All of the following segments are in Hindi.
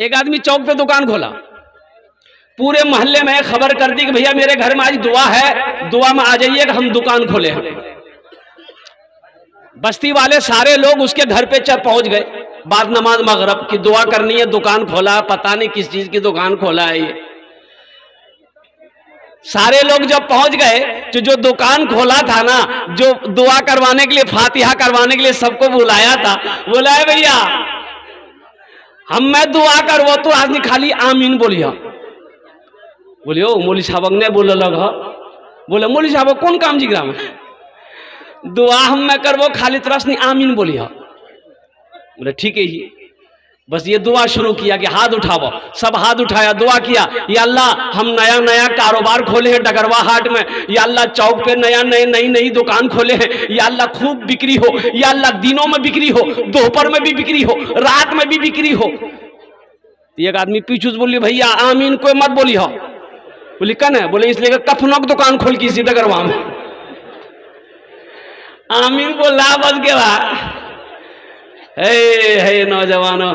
एक आदमी चौक पे दुकान खोला, पूरे मोहल्ले में खबर कर दी कि भैया मेरे घर में आज दुआ है, दुआ में आ जाइए कि हम दुकान खोले हैं। बस्ती वाले सारे लोग उसके घर पे पहुंच गए बाद नमाज मगरिब की, दुआ करनी है, दुकान खोला, पता नहीं किस चीज की दुकान खोला है ये। सारे लोग जब पहुंच गए तो जो दुकान खोला था ना, जो दुआ करवाने के लिए, फातिहा करवाने के लिए सबको बुलाया था, बोला है भैया हम मैं दुआ कर, वो तो आदमी खाली आमीन बोलिया। बोलियो मौली साहब ने बोले लग, बोले मौली साहब कौन काम जी ग्राम दुआ हम मैं कर, वो खाली तरस नहीं आमीन बोलिया। बोले ठीक है जी। बस ये दुआ शुरू किया कि हाथ उठाओ, सब हाथ उठाया, दुआ किया, या अल्लाह हम नया नया कारोबार खोले हैं डगरवा हाट में, या अल्लाह चौक पे नई दुकान खोले हैं, या अल्लाह खूब बिक्री हो, या अल्लाह दिनों में बिक्री हो, दोपहर में भी बिक्री हो, रात में भी बिक्री हो। एक आदमी पीछू से बोली भैया आमीन कोई मत बोली हो। बोली कन है? बोले इसलिए कफनों की दुकान खोल की इसी डगरवा में। आमीन को ला बस के बाद हे नौजवानों,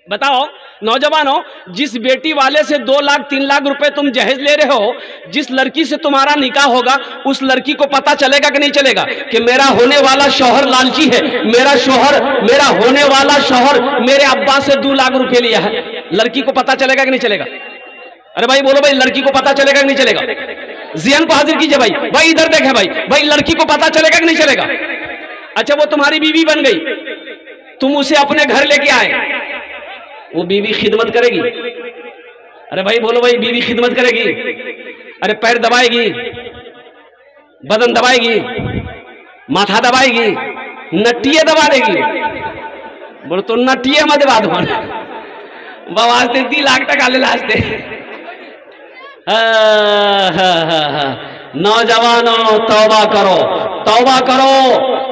बताओ नौजवानों, जिस बेटी वाले से 2 लाख 3 लाख रुपए तुम जहेज ले रहे हो, जिस लड़की से तुम्हारा निकाह होगा, उस लड़की को पता चलेगा कि नहीं चलेगा कि मेरा होने वाला शौहर लालची है, मेरा होने वाला शौहर मेरे अब्बा से 2 लाख रुपए लिया है? लड़की को पता चलेगा कि नहीं चलेगा? अरे भाई बोलो भाई, लड़की को पता चलेगा कि नहीं चलेगा? जियान को हाजिर कीजिए भाई इधर देखे भाई लड़की को पता चलेगा कि नहीं चलेगा? अच्छा वो तुम्हारी बीवी बन गई, तुम उसे अपने घर लेके आए, वो बीवी खिदमत करेगी? अरे भाई बोलो भाई, बीवी खिदमत करेगी? अरे पैर दबाएगी, बदन दबाएगी, माथा दबाएगी, नटिये दबा देगी? बोलो तो नटिये मत दबा दो, बवास्ते 3 लाख टका ले लास्ते। नौजवानों तौबा करो,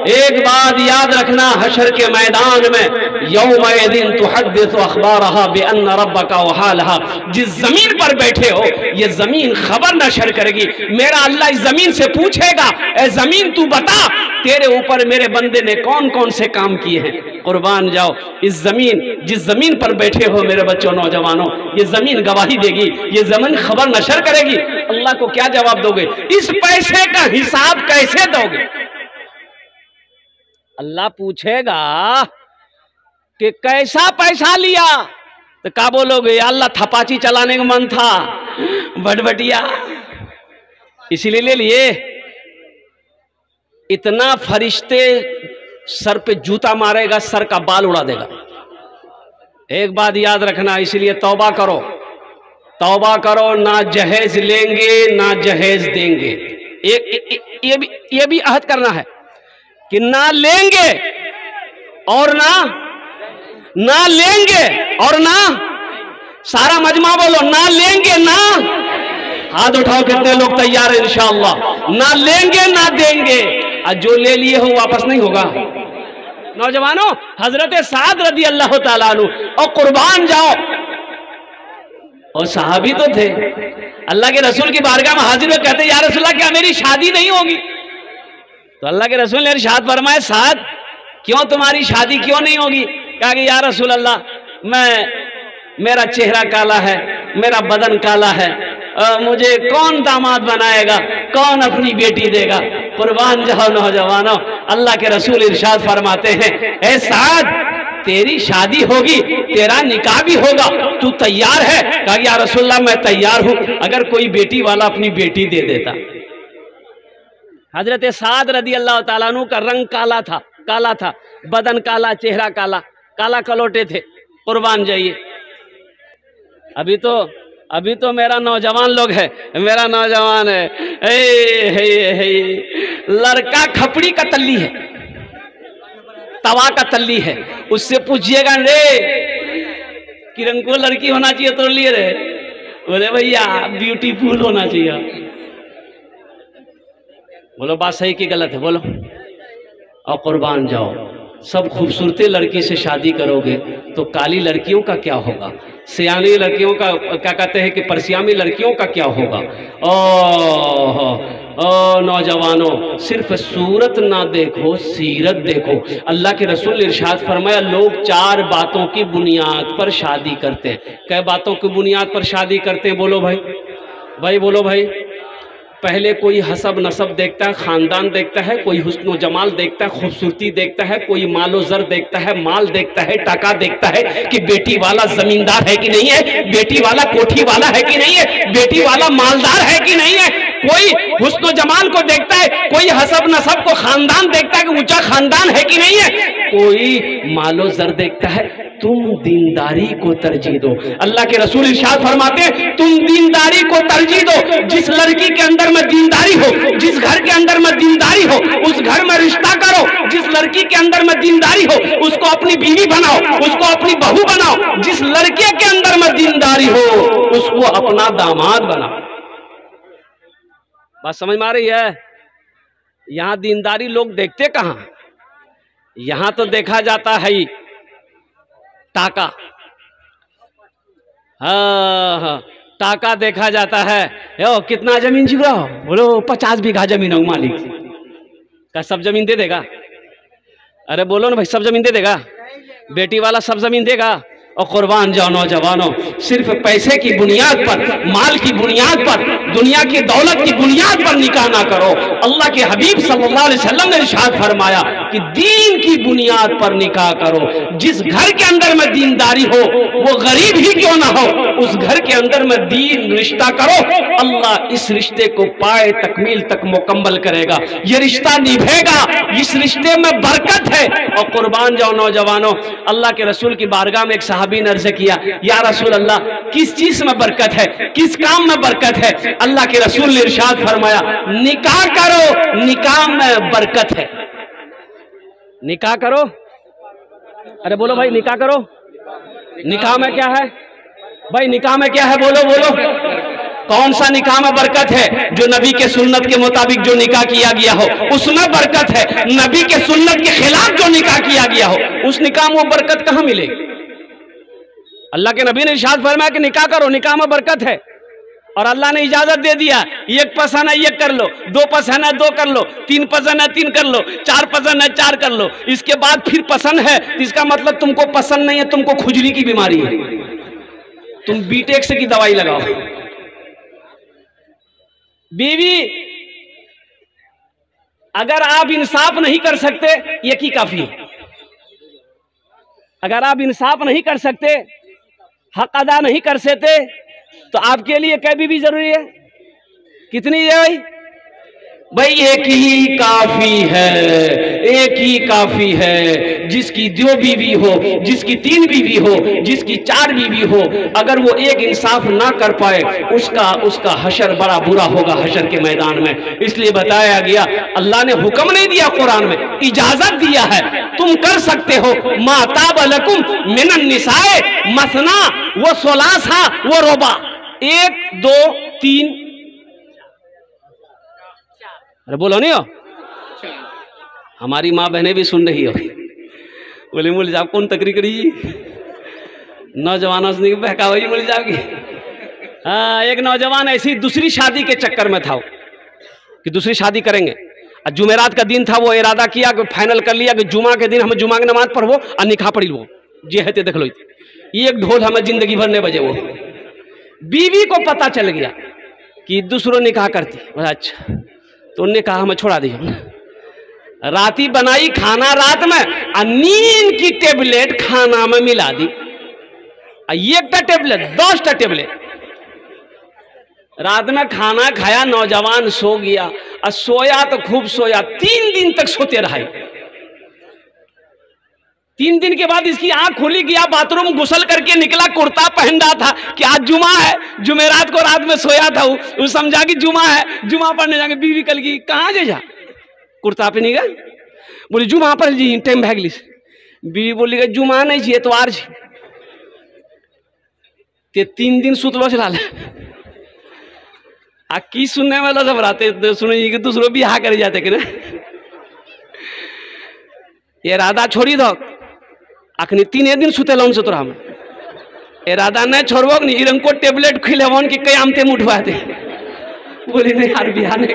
एक बात याद रखना, हशर के मैदान में यौमइदिन तुहद्दिसु अखबारहा बिअन्न रब्बका वहालहा, जिस जमीन पर बैठे हो ये जमीन खबर नशर करेगी। मेरा अल्लाह इस जमीन से पूछेगा, ए जमीन तू बता तेरे ऊपर मेरे बंदे ने कौन कौन से काम किए हैं। कुर्बान जाओ, इस जमीन, जिस जमीन पर बैठे हो मेरे बच्चों नौजवानों, ये जमीन गवाही देगी, ये जमीन खबर नशर करेगी। अल्लाह को क्या जवाब दोगे? इस पैसे का हिसाब कैसे दोगे? अल्लाह पूछेगा कि कैसा पैसा लिया, तो क्या बोलोगे? अल्लाह थपाची चलाने का मन था, भटभटिया इसीलिए ले लिए। इतना फरिश्ते सर पे जूता मारेगा, सर का बाल उड़ा देगा। एक बात याद रखना, इसलिए तौबा करो, ना जहेज लेंगे ना जहेज देंगे। ये भी अहद करना है कि ना लेंगे और ना लेंगे और ना, सारा मजमा बोलो ना लेंगे ना। हाथ उठाओ कितने लोग तैयार है? इंशाअल्लाह ना लेंगे ना देंगे, और जो ले लिए हो वापस नहीं होगा। नौजवानों, हजरत साद रदी अल्लाह ताला अन्हु, और कुर्बान जाओ, और सहाबी तो थे, अल्लाह के रसूल की बारगाह में हाजिर में कहते या रसूलल्लाह क्या मेरी शादी नहीं होगी? तो अल्लाह के रसूल ने इरशाद फरमाया, साद क्यों तुम्हारी शादी क्यों नहीं होगी? कहा कि या रसूल अल्लाह मेरा चेहरा काला है, मेरा बदन काला है, मुझे कौन दामाद बनाएगा, कौन अपनी बेटी देगा? कुर्बान जाओ नौजवानों, अल्लाह के रसूल इरशाद फरमाते हैं, ए साद तेरी शादी होगी, तेरा निकाह भी होगा, तू तैयार है? कहा या रसूलल्लाह मैं तैयार हूं, अगर कोई बेटी वाला अपनी बेटी दे देता। हजरत साद रदी अल्लाह ताला अन्हु का रंग काला था, बदन काला, चेहरा काला कलोटे थे। कुर्बान जाइए, अभी तो मेरा नौजवान लोग है, मेरा नौजवान है, लड़का खपड़ी का तल्ली है, तवा का तल्ली है, उससे पूछिएगा रे किरण को लड़की होना चाहिए तो लिए रे, बोले भैया ब्यूटीफुल होना चाहिए। बोलो बात सही की गलत है? बोलो। और कुर्बान जाओ, सब खूबसूरती लड़की से शादी करोगे तो काली लड़कियों का क्या होगा, सियानी लड़कियों का क्या कहते हैं कि परसियामी लड़कियों का क्या होगा। ओ नौजवानों, सिर्फ सूरत ना देखो, सीरत देखो। अल्लाह के रसूल इरशाद फरमाया, लोग 4 बातों की बुनियाद पर शादी करते हैं। कै बातों की बुनियाद पर शादी करते हैं? बोलो भाई, भाई बोलो भाई। पहले कोई हसब नसब देखता है, खानदान देखता है, कोई हुस्न जमाल देखता है, खूबसूरती देखता है, कोई मालो जर देखता है, माल देखता है, टाका देखता है कि बेटी वाला जमींदार है कि नहीं है, बेटी वाला कोठी वाला है कि नहीं है, बेटी वाला मालदार है कि नहीं है। कोई हुस्न जमाल को देखता है, कोई हसब नसब को खानदान देखता है कि ऊंचा खानदान है कि नहीं है, कोई मालो जर देखता है। तुम दीनदारी को तरजीह दो। अल्लाह के रसूल इरशाद फरमाते हैं, तुम दीनदारी को तरजीह दो। जिस लड़की के अंदर में दीनदारी हो, जिस घर के अंदर में दीनदारी हो, उस घर में रिश्ता करो। जिस लड़की के अंदर में दीनदारी हो, उसको अपनी बीवी बनाओ, उसको अपनी बहू बनाओ। जिस लड़के के अंदर में दीनदारी हो, उसको अपना दामाद बनाओ। बात समझ में आ रही है? यहां दीनदारी लोग देखते कहां? यहां तो देखा जाता है टाका। हाँ, टाका देखा जाता है। यो कितना जमीन चुका हो? बोलो 50 बीघा जमीन हो मालिक का, सब जमीन दे देगा? अरे बोलो ना भाई, सब जमीन दे देगा? बेटी वाला सब जमीन देगा? और कुर्बान जाओ नौजवानों, सिर्फ पैसे की बुनियाद पर, माल की बुनियाद पर, दुनिया की दौलत की बुनियाद पर निकाह ना करो। अल्लाह के हबीब सल्लल्लाहु अलैहि वसल्लम ने इरशाद फरमाया कि दीन की बुनियाद पर निकाह करो। जिस घर के अंदर में दीनदारी हो, वो गरीब ही क्यों ना हो, उस घर के अंदर में दीन रिश्ता करो। अल्लाह इस रिश्ते को पाए तकमील तक मुकम्मल करेगा। ये रिश्ता निभेगा, इस रिश्ते में बरकत है। और कुर्बान जाओ नौजवानों, अल्लाह के रसूल की बारगाह में एक सहाबी ने अर्ज़ किया, या रसूल अल्लाह, किस चीज में बरकत है, किस काम में बरकत है? अल्लाह के रसूल ने इरशाद फरमाया, निकाह करो, निकाह में बरकत है। निकाह करो। अरे बोलो भाई, निकाह करो। निकाह में क्या है भाई? निकाह में क्या है? बोलो बोलो। कौन सा निकाह में बरकत है? जो नबी के सुन्नत के मुताबिक जो निकाह किया गया हो उसमें बरकत है। नबी के सुन्नत के खिलाफ जो निकाह किया गया हो, उस निकाह में वो बरकत कहां मिलेगी? अल्लाह के नबी ने इरशाद फरमाया कि निकाह करो, निकाह में बरकत है। और अल्लाह ने इजाजत दे दिया, एक पसंद है एक कर लो, 2 पसंद है 2 कर लो, 3 पसंद है 3 कर लो, 4 पसंद है 4 कर लो। इसके बाद फिर पसंद है, इसका मतलब तुमको पसंद नहीं है, तुमको खुजली की बीमारी है, तुम बीटेक्स की दवाई लगाओ। बीवी, अगर आप इंसाफ नहीं कर सकते, एक ही काफी है। अगर आप इंसाफ नहीं कर सकते, हक अदा नहीं कर सकते, तो आपके लिए कै बीवी जरूरी है? कितनी है भाई? भाई एक ही काफी है, एक ही काफी है। जिसकी 2 बीवी हो, जिसकी 3 बीवी हो, जिसकी 4 बीवी हो, अगर वो एक इंसाफ ना कर पाए, उसका हशर बड़ा बुरा होगा हशर के मैदान में। इसलिए बताया गया, अल्लाह ने हुक्म नहीं दिया, कुरान में इजाजत दिया है, तुम कर सकते हो। मा ताब लकुम मिनन निसाए मसना व सुलासा व रुबा, 1 2 3। अरे बोलो नहीं हो? हमारी माँ बहनें भी सुन रही हो। बोले मुल जाओ, कौन तकरी करी नौजवानों से बहका हुई मुल जाओगी। हाँ, एक नौजवान ऐसी दूसरी शादी के चक्कर में था कि दूसरी शादी करेंगे। जुमेरात का दिन था, वो इरादा किया कि फाइनल कर लिया कि जुमा के दिन हम जुमा की नमाज पढ़वो और निकाह पढ़ी लो। जे है देख लो, एक ढोल हमें जिंदगी भर नहीं बजे। वो बीवी को पता चल गया कि दूसरों निकाह करती। अच्छा, तो उनने कहा हमें छोड़ा दी। राती बनाई खाना रात में, और नींद की टेबलेट खाना में मिला दी। एक टेबलेट 10 टेबलेट रात में खाना खाया, नौजवान सो गया। और सोया तो खूब सोया, 3 दिन तक सोते रहा। 3 दिन के बाद इसकी आंख खुली, गया बाथरूम, गुसल करके निकला, कुर्ता पहन रहा था कि आज जुमा है। जुमेरात को रात में सोया था, वो समझा कि जुमा है, जुमा पढ़ने जाके बीवी कल की कहाँ जा कुर्ता पे नहीं गए। बोली जुमा पर जी टाइम भागली। बीवी बोली गई जुमा नहीं जी, एतवार जी। ते 3 दिन सुतलो चला ले। आ की सुनने वाला सब रहते सुने कि दूसरों बिहार कर जाते कि ना। इरादा छोड़ी दो अखनी 3 दिन सुतेलौन से तोरा में इरादा नहीं छोड़बो नहीं इनको टेबलेट खिलेवन कि कई आमते उठवा दे बोली नहीं यार बिहार नहीं।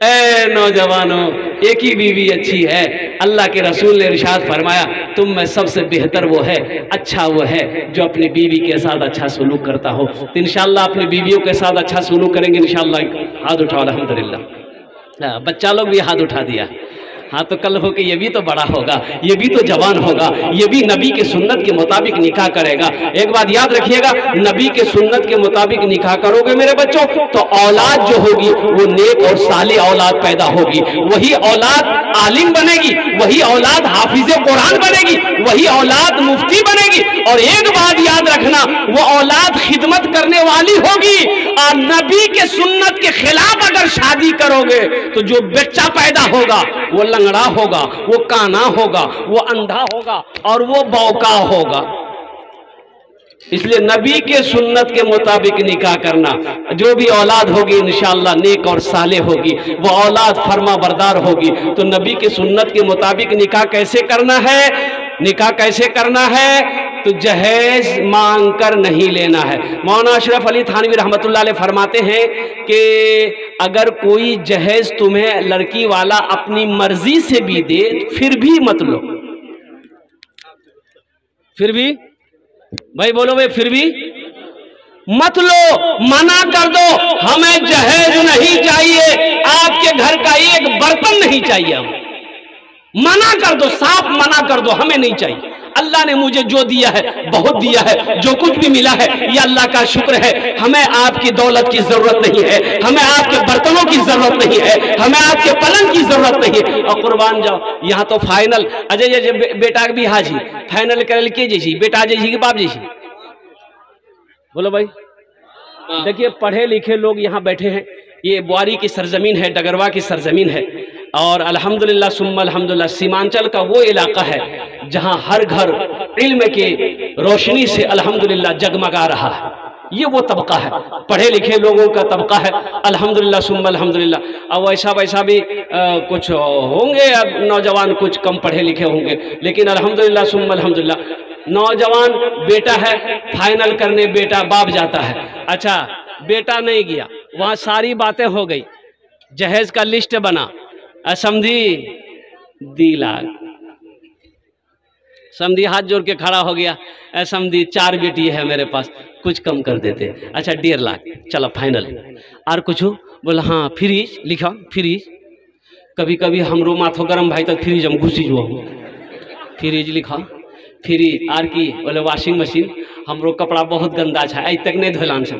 ए नौजवानों, एक ही बीवी अच्छी है। अल्लाह के रसूल ने इरशाद फरमाया तुम में सबसे बेहतर वो है, अच्छा वो है जो अपनी बीवी के साथ अच्छा सलूक करता हो। तो इंशाअल्लाह अपनी बीवियों के साथ अच्छा सलूक करेंगे इंशाअल्लाह। हाथ उठाओ अल्हम्दुलिल्लाह। बच्चा लोग भी हाथ उठा दिया। हाँ तो कल हो के ये भी तो बड़ा होगा, ये भी तो जवान होगा, ये भी नबी के सुन्नत के मुताबिक निकाह करेगा। एक बात याद रखिएगा, नबी के सुन्नत के मुताबिक निकाह करोगे मेरे बच्चों तो औलाद जो होगी वो नेक और साले औलाद पैदा होगी। वही औलाद आलिम बनेगी, वही औलाद हाफिज कुरान बनेगी, वही औलाद मुफ्ती बनेगी। और एक बात याद रखना, वो औलाद खिदमत करने वाली होगी। और नबी के सुन्नत के खिलाफ अगर शादी करोगे तो जो बच्चा पैदा होगा वो लंगड़ा होगा, वो काना होगा, वो अंधा होगा और वो बौका होगा। इसलिए नबी के सुन्नत के मुताबिक निकाह करना। जो भी औलाद होगी इंशाअल्लाह नेक और साले होगी, वो औलाद फरमा बरदार होगी। तो नबी के सुन्नत के मुताबिक निकाह कैसे करना है? निकाह कैसे करना है? तो जहेज मांग कर नहीं लेना है। मौलाना अशरफ अली थानवी रहमतुल्लाह अलैह फरमाते हैं कि अगर कोई जहेज तुम्हें लड़की वाला अपनी मर्जी से भी दे फिर भी मत लो। फिर भी भाई बोलो भाई, फिर भी मत लो, मना कर दो। हमें जहेज नहीं चाहिए, आपके घर का एक बर्तन नहीं चाहिए। हम मना कर दो, साफ मना कर दो, हमें नहीं चाहिए। अल्लाह ने मुझे जो दिया है बहुत दिया है, जो कुछ भी मिला है ये अल्लाह का शुक्र है। हमें आपकी दौलत की जरूरत नहीं है, हमें आपके बर्तनों की जरूरत नहीं है, हमें आपके पलंग की जरूरत नहीं है। और कुर्बान जाओ, यहाँ तो फाइनल अजय बेटा भी हाजी फाइनल कर के जैसी बेटा जैसी कि बाप जैसी। बोलो भाई, देखिए पढ़े लिखे लोग यहाँ बैठे हैं। ये बुआरी की सरजमीन है, डगरवा की सरजमीन है। और अल्हम्दुलिल्लाह सुम्मा अल्हम्दुलिल्लाह सीमांचल का वो इलाका है जहाँ हर घर इल्म के रोशनी से अल्हम्दुलिल्लाह जगमगा रहा है। ये वो तबका है, पढ़े लिखे लोगों का तबका है अल्हम्दुलिल्लाह सुम्मा अल्हम्दुलिल्लाह। अब वैसा भी कुछ होंगे, अब नौजवान कुछ कम पढ़े लिखे होंगे, लेकिन अल्हम्दुलिल्लाह सुम्मा अल्हम्दुलिल्लाह नौजवान बेटा है फाइनल करने, बेटा बाप जाता है। अच्छा बेटा नहीं गया, वहाँ सारी बातें हो गई, जहेज का लिस्ट बना, समझी दी लाख, समझी हाथ जोड़ के खड़ा हो गया, समझी 4 बेटी है मेरे पास, कुछ कम कर देते। अच्छा 1.5 लाख, चलो फाइनल। और कुछ बोला हाँ फ्रीज लिखा, फ्रीज कभी कभी हमरो माथो गरम भाई तक फ्रीज हम घुसी जो फ्रीज लिखा, फ्रीज आर की बोले वॉशिंग मशीन, हमरो कपड़ा बहुत गंदा है आज तक नहीं धोलान से,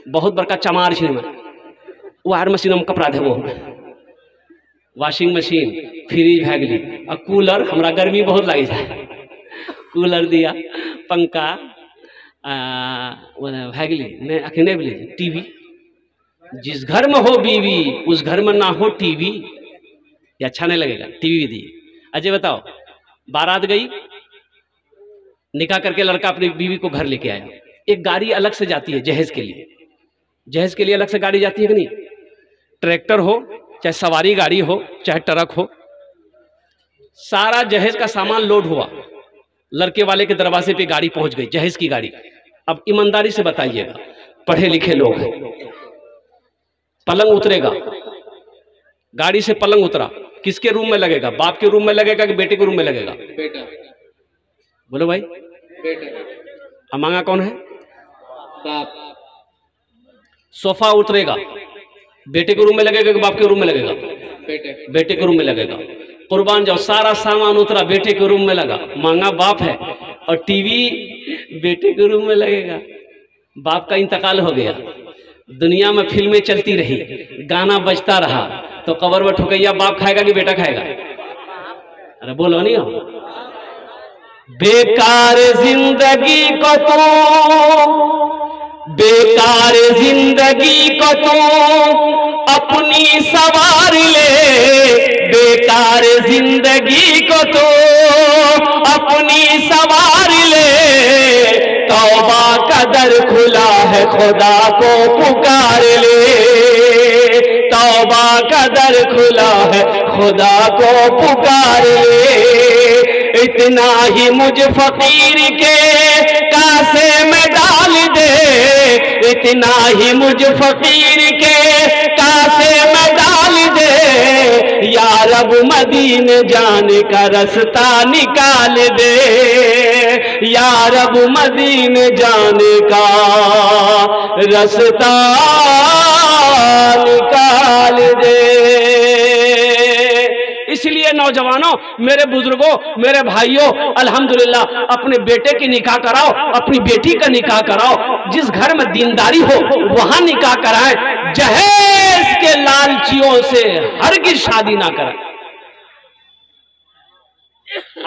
बहुत बड़का चमार छे में वायर मशीन हम कपड़ा धोबो। वॉशिंग मशीन, फ्रिज भए गेली, आ कूलर, हमरा गर्मी बहुत लागे है, कूलर दिया, पंखा भए गेली नहीं अखन नहीं बोले टीवी। जिस घर में हो बीवी उस घर में ना हो टीवी, ये अच्छा नहीं लगेगा, टीवी भी दिए। अजय बताओ, बारात गई, निकाह करके लड़का अपनी बीवी को घर लेके आया, एक गाड़ी अलग से जाती है जहेज के लिए, जहेज के लिए अलग से गाड़ी जाती है कि नहीं? ट्रैक्टर हो चाहे सवारी गाड़ी हो चाहे ट्रक हो, सारा जहेज का सामान लोड हुआ, लड़के वाले के दरवाजे पे गाड़ी पहुंच गई, जहेज की गाड़ी। अब ईमानदारी से बताइएगा, पढ़े लिखे लोग हैं, पलंग उतरेगा, गाड़ी से पलंग उतरा, किसके रूम में लगेगा? बाप के रूम में लगेगा कि बेटे के रूम में लगेगा? बेटा। बोलो भाई, बेटा। अब मांगा कौन है? बाप। सोफा उतरेगा, बेटे के रूम में लगेगा कि बाप के रूम में लगेगा? बेटे के रूम में लगेगा। कुर्बान जाओ, सारा सामान उतरा, बेटे के रूम में लगा, मांगा बाप है, और टीवी बेटे के रूम में लगेगा। बाप का इंतकाल हो गया, दुनिया में फिल्में चलती रही, गाना बजता रहा, तो कब्र में ठुकैया बाप खाएगा कि बेटा खाएगा? अरे बोलो नहीं हो। बेकार जिंदगी को तो, बेकार जिंदगी को तो अपनी सवार ले, बेकार जिंदगी को तो अपनी सवार ले, तौबा का दर खुला है खुदा को पुकार ले, तौबा का दर खुला है, खुदा को पुकार ले। इतना ही मुझ फकीर के कासे में डाल दे, इतना ही मुझ फकीर के कासे में डाल दे। या रब मदीने जाने का रास्ता निकाल दे, या रब मदीने जाने का रास्ता निकाल दे। इसलिए नौजवानों, मेरे बुजुर्गों, मेरे भाइयों, अल्हम्दुलिल्लाह अपने बेटे की निकाह कराओ, अपनी बेटी का निकाह कराओ। जिस घर में दीनदारी हो वहां निकाह कराएं। जहेज के लालचियों से हरगिज़ शादी ना कराएं।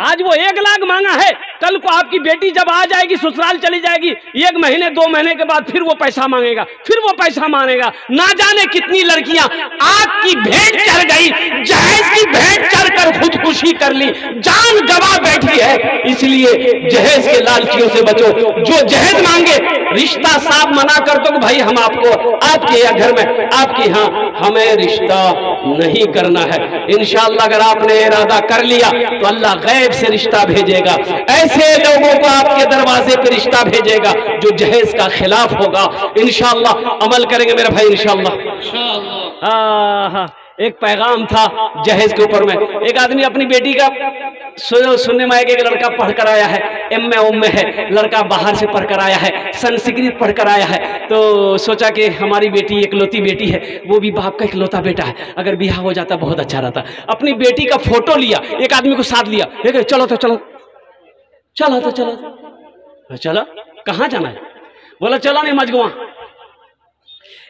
आज वो 1 लाख मांगा है, कल को आपकी बेटी जब आ जाएगी, ससुराल चली जाएगी, 1 महीने 2 महीने के बाद फिर वो पैसा मांगेगा, फिर वो पैसा मांगेगा। ना जाने कितनी लड़कियां आग की भेंट चढ़ गई, जहेज की भेंट चढ़कर खुदकुशी कर ली, जान गवा बैठी है। इसलिए जहेज के लालचियों से बचो। जो जहेज मांगे, रिश्ता साफ मना कर दो कि भाई हम आपको आपके या घर में आपके यहाँ हमें रिश्ता नहीं करना है। इंशाअल्लाह अगर आपने इरादा कर लिया तो अल्लाह गैब से रिश्ता भेजेगा, ऐसे लोगों को आपके दरवाजे पे रिश्ता भेजेगा जो जहेज का खिलाफ होगा। इंशाअल्लाह अमल करेंगे मेरे भाई, इंशाअल्लाह। एक पैगाम था जहेज के ऊपर में। एक आदमी अपनी बेटी का सुनने में आएगा, एक लड़का पढ़कर आया है, एम.ए. है, लड़का बाहर से पढ़कर आया है, संस्कृत पढ़कर आया है। तो सोचा कि हमारी बेटी इकलौती बेटी है, वो भी बाप का इकलौता बेटा है, अगर ब्याह हो जाता बहुत अच्छा रहता। अपनी बेटी का फोटो लिया, एक आदमी को साथ लिया, चलो तो चलो, चलो तो चलो, चलो कहाँ जाना है? बोला चलो नहीं मजगुआ।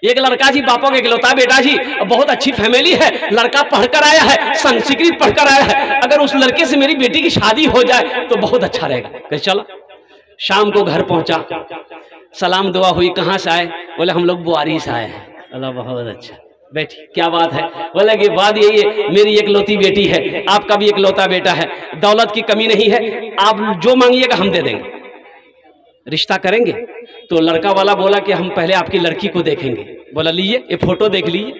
एक लड़का जी, बापों का इकलौता बेटा जी, बहुत अच्छी फैमिली है, लड़का पढ़कर आया है, संस्कृत पढ़कर आया है, अगर उस लड़के से मेरी बेटी की शादी हो जाए तो बहुत अच्छा रहेगा। कहे चलो। शाम को घर पहुंचा, सलाम दुआ हुई, कहाँ से आए? बोले हम लोग बुआरी से आए हैं। अल्लाह बहुत अच्छा, बैठी, क्या बात है? बोले कि बात यही है, मेरी इकलौती बेटी है, आपका भी इकलौता बेटा है, दौलत की कमी नहीं है, आप जो मांगिएगा हम दे देंगे, रिश्ता करेंगे। तो लड़का वाला बोला कि हम पहले आपकी लड़की को देखेंगे। बोला लीजिए, ये फोटो देख लीजिए,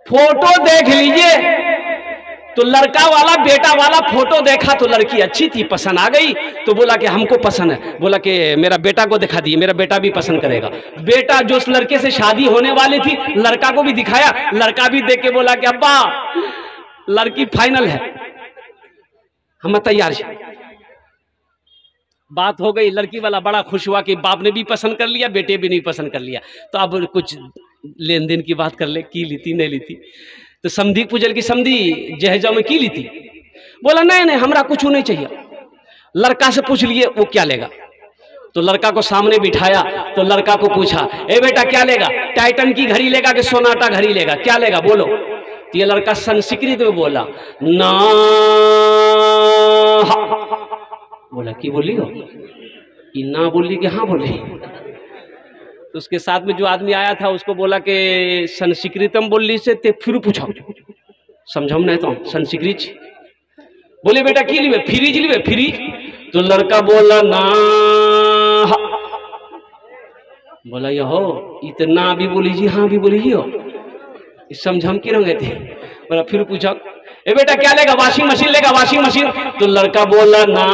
फोटो देख लीजिए। तो लड़का वाला, बेटा वाला फोटो देखा तो लड़की अच्छी थी, पसंद आ गई। तो बोला कि हमको पसंद है। बोला कि मेरा बेटा को दिखा दिए, मेरा बेटा भी पसंद करेगा। बेटा जो उस लड़के से शादी होने वाली थी, लड़का को भी दिखाया, लड़का भी देख के बोला कि अब्बा लड़की फाइनल है, हम तैयार हैं। बात हो गई, लड़की वाला बड़ा खुश हुआ कि बाप ने भी पसंद कर लिया, बेटे भी नहीं पसंद कर लिया। तो अब कुछ लेन देन की बात कर ले, की लीती नहीं लीती। तो समधी पूजल की समधी जहेजा में की लीती। बोला नहीं नहीं हमरा कुछ नहीं चाहिए। लड़का से पूछ लिए वो क्या लेगा। तो लड़का को सामने बिठाया, तो लड़का को पूछा, ए बेटा क्या लेगा? टाइटन की घड़ी लेगा कि सोनाटा घड़ी लेगा, क्या लेगा बोलो? तो ये लड़का संस्कृत में बोला ना। बोला कि बोली हो? कि ना बोली कि हाँ बोली। तो उसके साथ में जो आदमी आया था उसको बोला कि संस्कृतम बोली से ते फिर पूछा, समझम नहीं तो संस्कृत। बोले बेटा की लीवे? Freeze leeway, freeze. तो लड़का बोला ना। बोला ये हो इतना भी बोली जी, हाँ भी बोली जी हो, समझम की रंगे थे। बोला फिर पूछा, ए बेटा क्या लेगा? वॉशिंग मशीन लेगा, वॉशिंग मशीन। तो लड़का बोला ना।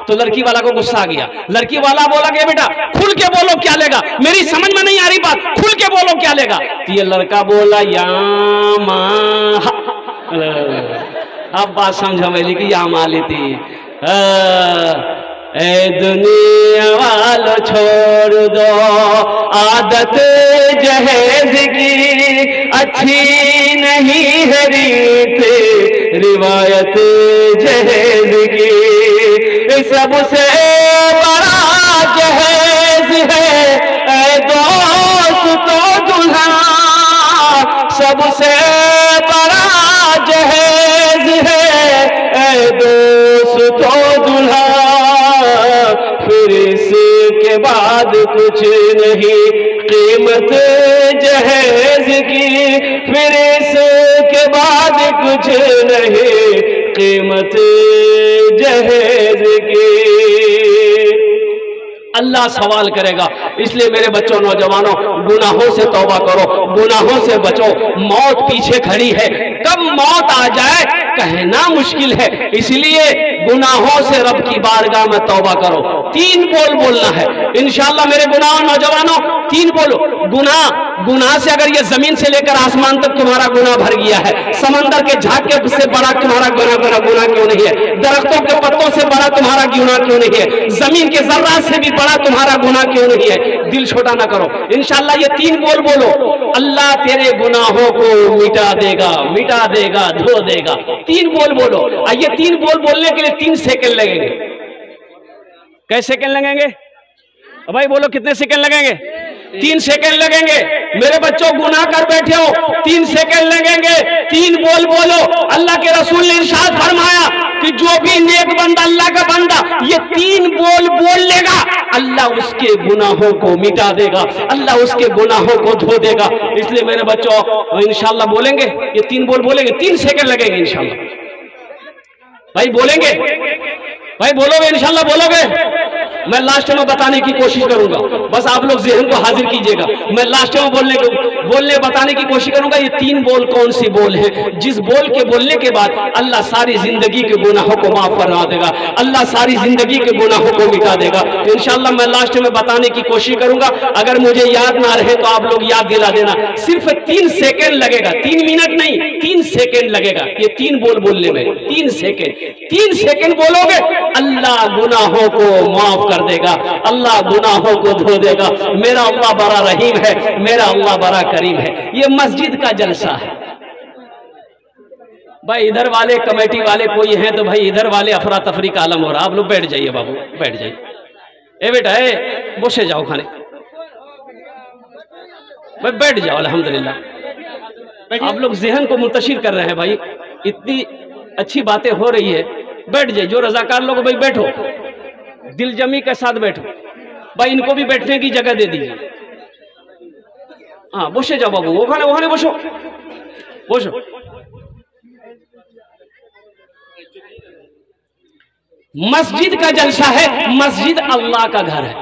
तो लड़की वाला को गुस्सा आ गया। लड़की वाला बोला कि बेटा खुल के बोलो क्या लेगा, मेरी समझ में नहीं आ रही बात, खुल के बोलो क्या लेगा। तो ये लड़का बोला या माँ। अब बात समझ में कि या माँ लेती। ए दुनिया वालों छोड़ दो आदत जहेज की, अच्छी नहीं है रीत रिवायत जहेज की। सबसे बड़ा जहेज है ए दोस्त तो दुल्हा, सबसे बड़ा जहेज है ए दोस्त तो दुल्हा। फिर इसके बाद कुछ नहीं कीमत जहेज की, फिर इसके बाद कुछ नहीं कीमत जहेज की। अल्लाह सवाल करेगा। इसलिए मेरे बच्चों, नौजवानों, गुनाहों से तौबा करो, गुनाहों से बचो। मौत पीछे खड़ी है, कब मौत आ जाए कहना मुश्किल है। इसलिए गुनाहों से रब की बारगाह में तौबा करो। 3 बोल बोलना है इंशाअल्लाह मेरे गुनाह। नौजवानों 3 बोलो। गुनाह से अगर ये जमीन से लेकर आसमान तक तुम्हारा गुनाह भर गया है, समंदर के झाके से बड़ा तुम्हारा गुनाह क्यों नहीं है, दरख्तों के पत्तों से बड़ा तुम्हारा गुनाह क्यों नहीं है, जमीन के जर्रात से भी बड़ा तुम्हारा गुनाह क्यों नहीं है, दिल छोटा ना करो। इंशाअल्लाह ये 3 बोल बोलो, अल्लाह तेरे गुनाहों को मिटा देगा, धो देगा। 3 बोल बोलो। ये 3 बोल बोलने के लिए 3 सेकंड लगेंगे। कैसे सेकंड लगेंगे भाई? बोलो कितने सेकंड लगेंगे? 3 सेकंड लगेंगे। मेरे बच्चों, गुनाह कर बैठे हो, 3 सेकंड लगेंगे। 3 बोल बोलो। अल्लाह के रसूल ने इरशाद फरमाया कि जो भी नेक बंदा, अल्लाह का बंदा, ये 3 बोल बोल लेगा, अल्लाह उसके गुनाहों को मिटा देगा, अल्लाह उसके गुनाहों को धो देगा। इसलिए मेरे बच्चों इंशाअल्लाह बोलेंगे, ये 3 बोल बोलेंगे। 3 सेकंड लगेंगे इंशाअल्लाह। भाई बोलेंगे? भाई बोलोगे? इंशाअल्लाह बोलोगे? मैं लास्ट में बताने की कोशिश करूंगा, बस आप लोग ज़हन को हाजिर कीजिएगा। मैं लास्ट में बोलने बताने की कोशिश करूंगा। ये 3 बोल कौन सी बोल है, जिस बोल के बोलने के बाद अल्लाह सारी जिंदगी के गुनाहों को माफ करवा देगा, अल्लाह सारी जिंदगी के गुनाहों को मिटा देगा। इंशाअल्लाह मैं लास्ट में बताने की कोशिश करूंगा। अगर मुझे याद ना रहे तो आप लोग याद दिला देना। सिर्फ 3 सेकेंड लगेगा, 3 मिनट नहीं, 3 सेकेंड लगेगा ये 3 बोल बोलने में। 3 सेकेंड बोलोगे, अल्लाह गुनाहों को माफ कर देगा, अल्लाह गुनाहों को धो देगा। मेरा अल्लाह बड़ा रहीम है, मेरा अल्लाह बड़ा करीम है। ये मस्जिद का जलसा है भाई। इधर वाले कमेटी वाले कोई हैं तो भाई इधर वाले अफरा तफरी का आलम हो रहा। आप लोग बैठ जाइए बाबू, बैठ जाइए। ए बेटा, ए बोसे जाओ खाने, भाई बैठ जाओ। अल्हम्दुलिल्लाह आप लोग जहन को मुंतशिर कर रहे हैं भाई, इतनी अच्छी बातें हो रही है। बैठ जाइए, जो रजाकार लोग भाई बैठो, दिलजमी के साथ बैठो भाई। इनको भी बैठने की जगह दे दीजिए। हाँ बोसे जाओ बाबू, वो बोसो। मस्जिद का जलसा है, मस्जिद अल्लाह का घर है।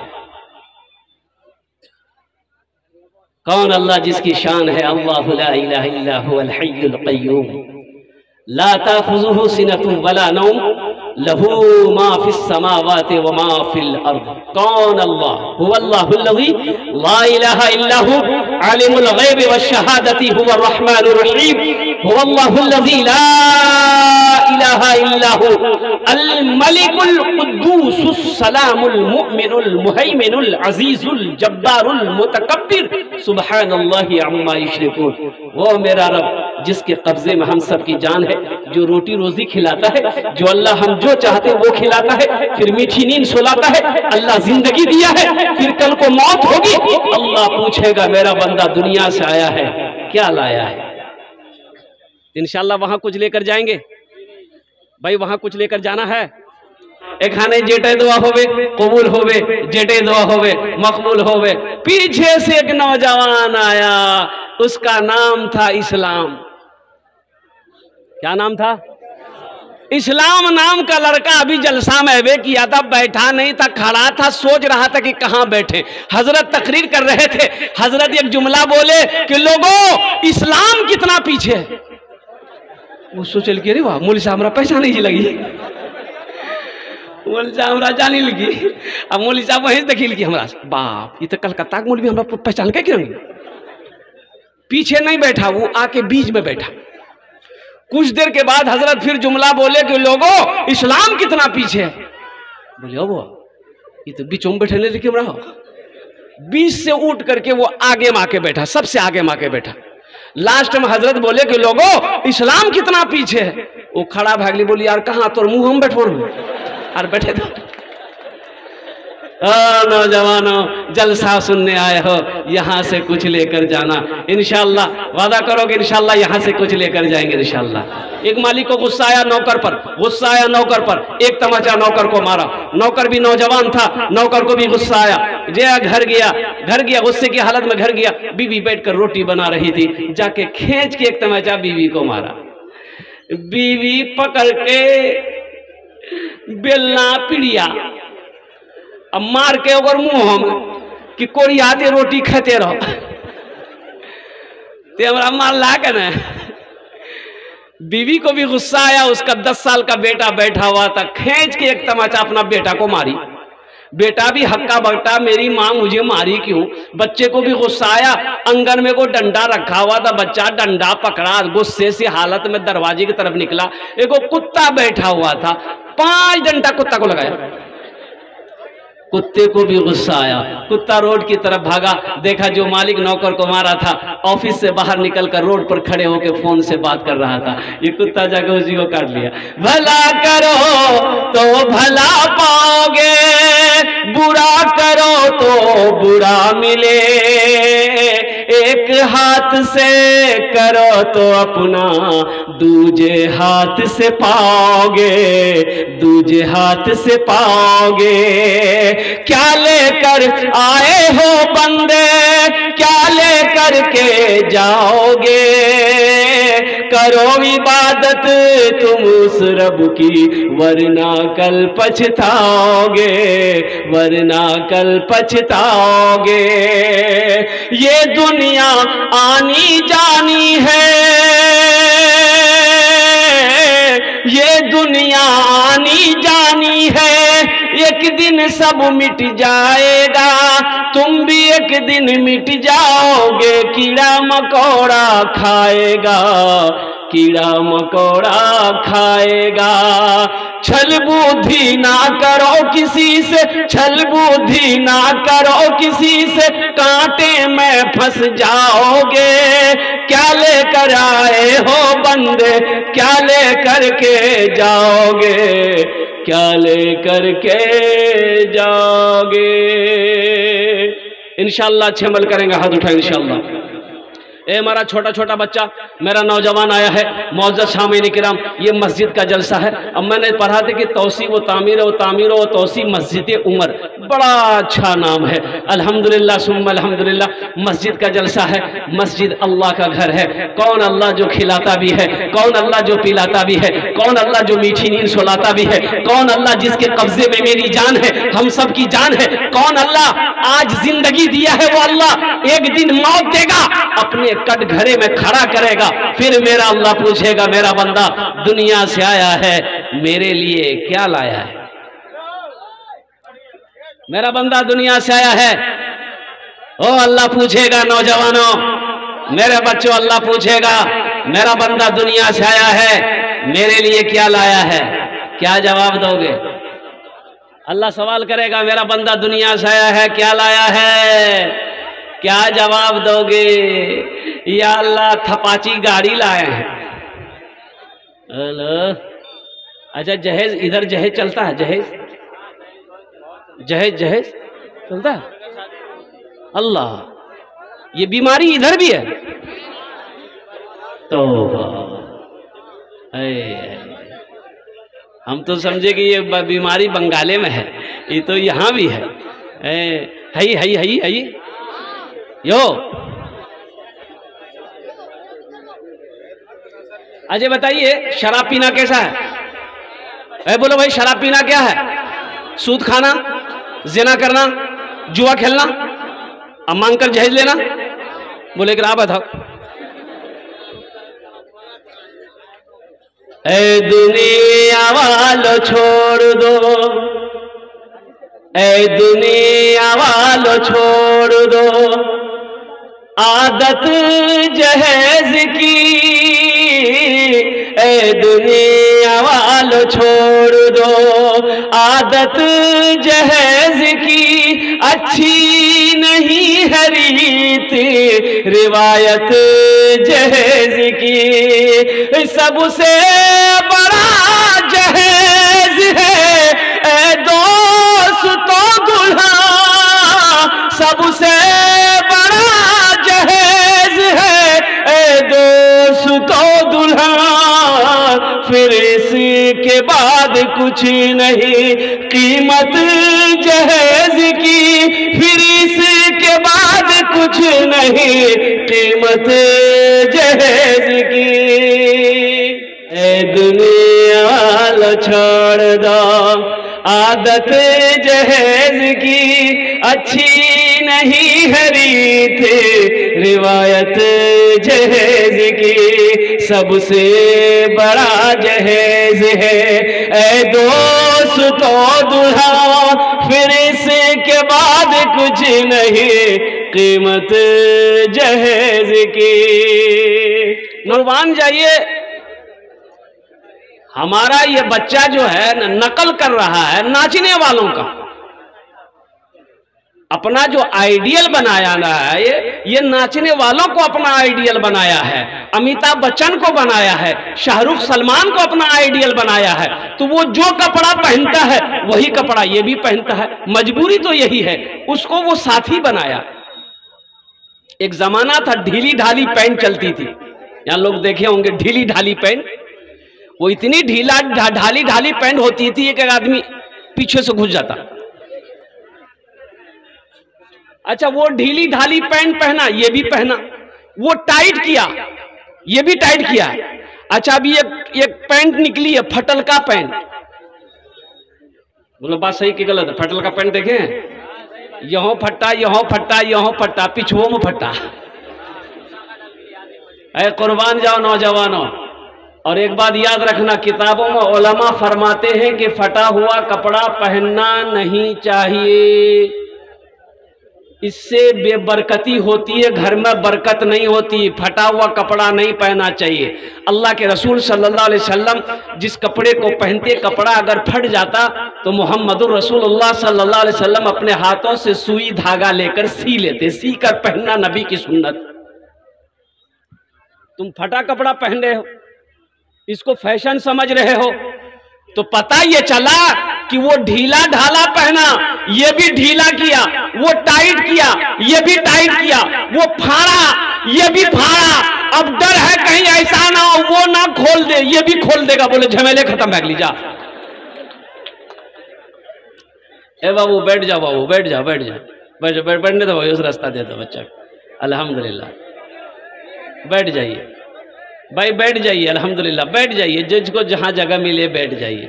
कौन अल्लाह जिसकी शान है, अल्लाहु ला इलाहा इल्ला हुवल हय्युल क़य्यूम ला ताख़ुज़ुहु सिनतुन वला नौम लहू मा फिस समावाति व मा फिल अर्द। कौन अल्लाह? हुवल्लाहुल्लज़ी ला इलाहा इल्ला हु आलिमुल ग़ैबि वश शहादति हुवर रहमानुर रहीम। हुवल्लाहुल्लज़ी ला इलाहा इल्ला हु अल मलिकुल कुद्दूसुस सलामुल मुमिनुल मुहैमिनुल अज़ीज़ुल जब्बारुल मुतकब्बिर सुब्हानल्लाहि अम्मा युश्रिकून। वो मेरा रब जिसके कब्जे में हम सब की जान है, जो रोटी रोजी खिलाता है, जो अल्लाह हम जो चाहते वो खिलाता है, फिर मीठी नींद सुलाता है। अल्लाह जिंदगी दिया है, फिर कल को मौत होगी। अल्लाह पूछेगा मेरा बंदा दुनिया से आया है, क्या लाया है? इंशाअल्लाह वहां कुछ लेकर जाएंगे भाई, वहां कुछ लेकर जाना है। एखाने जेटे दुआ होवे कबूल होवे, जेटे दुआ होवे मकबूल होवे। पीछे से एक नौजवान आया, उसका नाम था इस्लाम। क्या नाम था? इस्लाम नाम का लड़का अभी जलसा में वे किया था, बैठा नहीं था, खड़ा था, सोच रहा था कि कहां बैठे। हजरत तकरीर कर रहे थे, हजरत एक जुमला बोले कि लोगों इस्लाम कितना पीछे है। वो सोचल के रे वाह मौलवी साहब हमरा पहचान ही लगी, मौलवी साहब हमरा जानी लगी। अब मौलवी साहब वहीं देखी लगी हमरा, बाप ये तो कलकत्ता के मौलवी हमरा पहचान के क्यों? पीछे नहीं बैठा, वो आके बीच में बैठा। कुछ देर के बाद हजरत फिर जुमला बोले कि लोगों इस्लाम कितना पीछे है। बोले वो ये तो बीचों में बैठे लेकिन रहा, बीच से उठ करके वो आगे माँ के बैठा, सबसे आगे माँ के बैठा। लास्ट में हजरत बोले कि लोगों इस्लाम कितना पीछे है। वो खड़ा भागली, बोली यार कहाँ तोर मुंह हम बैठो और बैठे था। नौजवानों जलसा सुनने आए हो, यहाँ से कुछ लेकर जाना इंशाअल्लाह। वादा करोगे इंशाअल्लाह यहाँ से कुछ लेकर जाएंगे इंशाअल्लाह। एक मालिक को गुस्सा आया नौकर पर, एक तमाचा नौकर को मारा। नौकर भी नौजवान था, नौकर को भी गुस्सा आया। जया घर गया, गुस्से की हालत में घर गया। बीवी बैठकर रोटी बना रही थी, जाके खींच के एक तमाचा बीवी को मारा। बीवी पकड़ के बेलना पिड़िया अब मार के अगर मुंह में कि कोई आते रोटी खाते रहो ते हमरा मार ला के ना। बीवी को भी गुस्सा आया, उसका 10 साल का बेटा बैठा हुआ था, खींच के एक तमाचा अपना बेटा को मारी। बेटा भी हक्का बकता, मेरी माँ मुझे मारी क्यों। बच्चे को भी गुस्सा आया, अंगन में को डंडा रखा हुआ था, बच्चा डंडा पकड़ा, गुस्से से हालत में दरवाजे की तरफ निकला। एक कुत्ता बैठा हुआ था, 5 डंडा कुत्ता को लगाया। कुत्ते को भी गुस्सा आया, कुत्ता रोड की तरफ भागा, देखा जो मालिक नौकर को मारा था ऑफिस से बाहर निकलकर रोड पर खड़े होकर फोन से बात कर रहा था। ये कुत्ता जाकर उसी को काट लिया। भला करो तो भला पाओगे, बुरा करो तो बुरा मिले। एक हाथ से करो तो अपना दूजे हाथ से पाओगे, दूजे हाथ से पाओगे। क्या लेकर आए हो बंदे, क्या लेकर के जाओगे। करो इबादत तुम उस रब की, वरना कल पछताओगे, वरना कल पछताओगे। ये दुनिया आनी जानी है, ये दुनिया आनी जानी है। एक दिन सब मिट जाएगा, तुम भी एक दिन मिट जाओगे। कीड़ा मकोड़ा खाएगा, कीड़ा मकोड़ा खाएगा। छल बुद्धि ना करो किसी से, छल बुद्धि ना करो किसी से, कांटे में फंस जाओगे। क्या लेकर आए हो बंदे, क्या लेकर के जाओगे, क्या लेकर के जाओगे। इंशाअल्लाह अच्छे अमल करेंगे, हाथ उठाए इंशाअल्लाह। ए हमारा छोटा छोटा बच्चा, मेरा नौजवान आया है, मौजूद शामीन किराम, ये मस्जिद का जलसा है। अब मैंने पढ़ा था कि तौसी व तामीर व तामीर व तौसी मस्जिद उमर, बड़ा अच्छा नाम है। अल्हम्दुलिल्लाह सुम्मा अल्हम्दुलिल्लाह। मस्जिद का जलसा है, मस्जिद अल्लाह का घर है। कौन अल्लाह जो खिलाता भी है, कौन अल्लाह जो पिलाता भी है, कौन अल्लाह जो मीठी नींद सुलाता भी है, कौन अल्लाह जिसके कब्जे में मेरी जान है, हम सब की जान है। कौन अल्लाह आज जिंदगी दिया है, वो अल्लाह एक दिन मौत देगा, अपने कट घरे में खड़ा करेगा। फिर मेरा अल्लाह पूछेगा, मेरा बंदा दुनिया से आया है, मेरे लिए क्या लाया है। मेरा बंदा दुनिया से आया है, ओ अल्लाह पूछेगा। नौजवानों, मेरे बच्चों, अल्लाह पूछेगा, मेरा बंदा दुनिया से आया है, मेरे लिए क्या लाया है। क्या जवाब दोगे। अल्लाह सवाल करेगा, मेरा बंदा दुनिया से आया है, क्या लाया है, क्या जवाब दोगे। या अल्लाह थपाची गाड़ी लाए हैं। अच्छा जहेज, इधर जहेज चलता है, जहेज जहेज जहेज चलता है। अल्लाह, ये बीमारी इधर भी है। तो हम तो समझे कि ये बीमारी बंगाले में है, ये तो यहाँ भी है। हई यो। अजय बताइए, शराब पीना कैसा है। बोलो भाई, शराब पीना क्या है। सूद खाना, जिना करना, जुआ खेलना, अब मांग कर जहेज लेना। बोले कि आप बताओ। ए दुनिया वालों छोड़ दो, ए दुनिया वालों छोड़ दो आदत जहेज की। ए दुनिया वालों छोड़ दो आदत जहेज की। अच्छी नहीं है रीत रिवायत जहेज की। सबसे बड़ा जहेज है ए दोस्तों दुल्हा, सबसे बड़ा जहेज है ए दोस्तों दुल्हा। फिर इसके बाद कुछ नहीं कीमत जहेज की। फिर इसके बाद कुछ नहीं कीमत जहेज की। ए दुनिया वालों छोड़ दो आदत जहेज की अच्छी नहीं है रीत, रिवायत जहेज की सबसे बड़ा जहेज है। ऐ दोस्त तो दूल्हा फिर इसके बाद कुछ नहीं, कीमत जहेज की। नौजवान जाइए, हमारा ये बच्चा जो है नकल कर रहा है नाचने वालों का, अपना जो आइडियल बनाया ना है, ये नाचने वालों को अपना आइडियल बनाया है, अमिताभ बच्चन को बनाया है, शाहरुख सलमान को अपना आइडियल बनाया है। तो वो जो कपड़ा पहनता है वही कपड़ा ये भी पहनता है, मजबूरी तो यही है, उसको वो साथी बनाया। एक जमाना था ढीली ढाली पैंट चलती थी, यहां लोग देखे होंगे ढीली ढाली पैंट, वो इतनी ढाली ढाली पैंट होती थी एक आदमी पीछे से घुस जाता। अच्छा, वो ढीली ढाली पैंट पहना, ये भी पहना, वो टाइट किया, ये भी टाइट किया। अच्छा, अभी एक पैंट निकली है फटल का पैंट, बोलो बात सही कि गलत है? फटल का पैंट देखे, यहों फट्टा यहों फट्टा यहों फट्टा, पिछुओं में फट्टा। अरे कुर्बान जाओ नौजवानों। और एक बात याद रखना, किताबों में उलमा फरमाते हैं कि फटा हुआ कपड़ा पहनना नहीं चाहिए, इससे बेबरकती होती है, घर में बरकत नहीं होती, फटा हुआ कपड़ा नहीं पहनना चाहिए। अल्लाह के रसूल सल्लल्लाहु अलैहि वसल्लम जिस कपड़े को पहनते, कपड़ा अगर फट जाता तो मोहम्मदुर रसूलुल्लाह सल्लल्लाहु अलैहि वसल्लम अपने हाथों से सुई धागा लेकर सी लेते, सी कर पहनना नबी की सुन्नत। तुम फटा कपड़ा पहन रहे हो, इसको फैशन समझ रहे हो, तो पता ये चला कि वो ढीला ढाला पहना, ये भी ढीला किया, वो टाइट किया, ये भी टाइट किया, वो फाड़ा, ये भी फाड़ा। अब डर है कहीं ऐसा ना हो वो ना खोल दे, ये भी खोल देगा, बोले झमेले खत्म, भाग लीजा। ए बाबू बैठ जाओ, बाबू बैठ जाओ, बैठ जाओ, बैठ जाओ, बैठने दो, उस रास्ता दे दो बच्चा, अल्हम्दुलिल्लाह बैठ जाइए भाई, बैठ जाइए, अल्हम्दुलिल्लाह बैठ जाइए, जिसको जहां जगह मिले बैठ जाइए।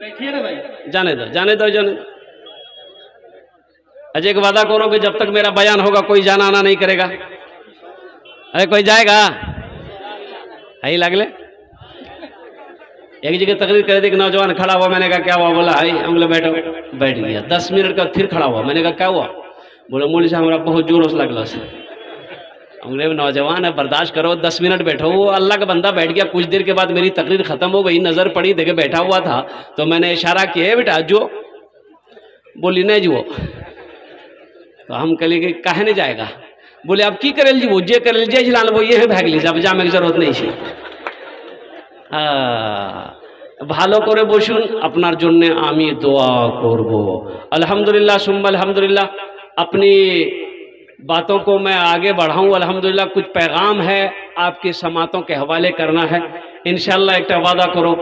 बैठिए ना भाई, जाने दो जाने दो जाने दो। अजय का वादा करो कि जब तक मेरा बयान होगा कोई जाना आना नहीं करेगा। अरे कोई जाएगा? है लगले एक जगह तकरीर कर दी, एक नौजवान खड़ा हुआ, मैंने कहा क्या हुआ? बोला हाई हम लोग बैठो, बैठ गया। 10 मिनट का फिर खड़ा हुआ, मैंने कहा क्या हुआ? बोला मौलवी साहब हमारा बहुत जोर से लगल से। अंग्रेज नौजवान है, बर्दाश्त करो, 10 मिनट बैठो। वो अल्लाह का बंदा बैठ गया। कुछ देर के बाद मेरी तकरीर खत्म हो गई, नजर पड़ी, देखे बैठा हुआ था, तो मैंने इशारा किया, बेटा जो, बोली नहीं जो। तो हम कहले कि काहे नहीं जाएगा? बोले अब की करेल जीवो, जे करेल जे जिलान वो ये भाग लीजिए, अब जामे की जरूरत नहीं है। ভালো করে বসুন, আপনার জন্য আমি দোয়া করব। अल्हम्दुलिल्लाह सुम्मा अल्हम्दुलिल्लाह। अपनी बातों को मैं आगे बढ़ाऊं, अल्हम्दुलिल्लाह कुछ पैगाम है आपकी समातों के हवाले करना है। इंशाअल्लाह एक वादा करो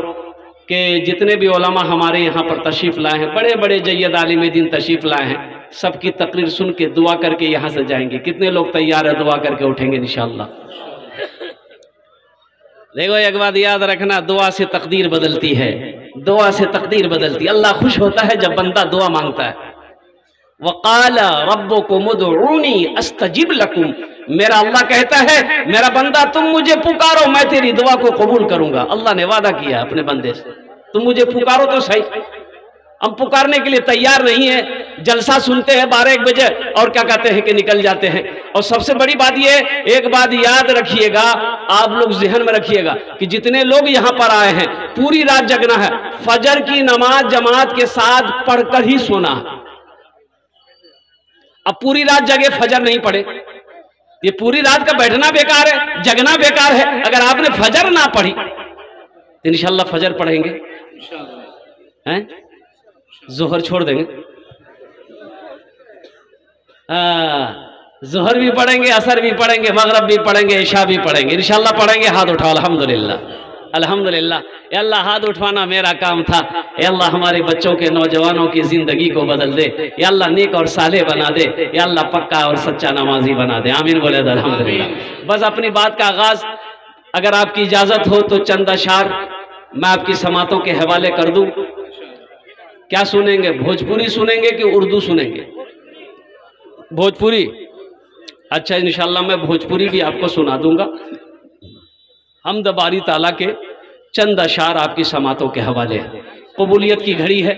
कि जितने भी उलमा हमारे यहाँ पर तशरीफ़ लाए हैं, बड़े बड़े जय्यद आलिम दीन तशरीफ़ लाए हैं, सबकी तकरीर सुन के दुआ करके यहाँ से जाएंगे। कितने लोग तैयार है दुआ करके उठेंगे इंशाअल्लाह? देखो एक बात याद रखना, दुआ से तकदीर बदलती है, दुआ से तकदीर बदलती है। अल्लाह खुश होता है जब बंदा दुआ मांगता है। वक़ाल रब्बुकुम उदऊनी अस्तजिब लकुम, मेरा अल्लाह कहता है मेरा बंदा तुम मुझे पुकारो, मैं तेरी दुआ को कबूल करूंगा। अल्लाह ने वादा किया अपने बंदे से, तुम मुझे पुकारो तो सही। हम पुकारने के लिए तैयार नहीं है, जलसा सुनते हैं 12-1 बजे और क्या कहते हैं कि निकल जाते हैं। और सबसे बड़ी बात ये, एक बात याद रखिएगा, आप लोग ज़हन में रखिएगा कि जितने लोग यहाँ पर आए हैं पूरी रात जगना है, फजर की नमाज जमात के साथ पढ़कर ही सोना। अब पूरी रात जगे फजर नहीं पढ़े, ये पूरी रात का बैठना बेकार है, जगना बेकार है। अगर आपने फजर ना पढ़ी तो इंशाअल्लाह फजर पढ़ेंगे, हैं जोहर छोड़ देंगे, जोहर भी पढ़ेंगे, असर भी पढ़ेंगे, मगरब भी पढ़ेंगे, इशा भी पढ़ेंगे, इंशाअल्लाह पढ़ेंगे। हाथ उठाओ अल्हम्दुलिल्लाह अल्हम्दुलिल्लाह। या अल्लाह हाथ उठवाना मेरा काम था। या अल्लाह हमारे बच्चों के नौजवानों की जिंदगी को बदल दे। या अल्लाह नेक और साले बना दे। या अल्लाह पक्का और सच्चा नमाजी बना दे। आमीन बोले तो अल्हम्दुलिल्लाह। बस अपनी बात का आगाज अगर आपकी इजाजत हो तो चंद अशार मैं आपकी समातों के हवाले कर दूं। क्या सुनेंगे, भोजपुरी सुनेंगे कि उर्दू सुनेंगे? भोजपुरी। अच्छा, इंशाल्लाह मैं भोजपुरी भी आपको सुना दूंगा। हम्द बारी ताला के चंद अशार आपकी समातों के हवाले हैं। कबूलियत की घड़ी है,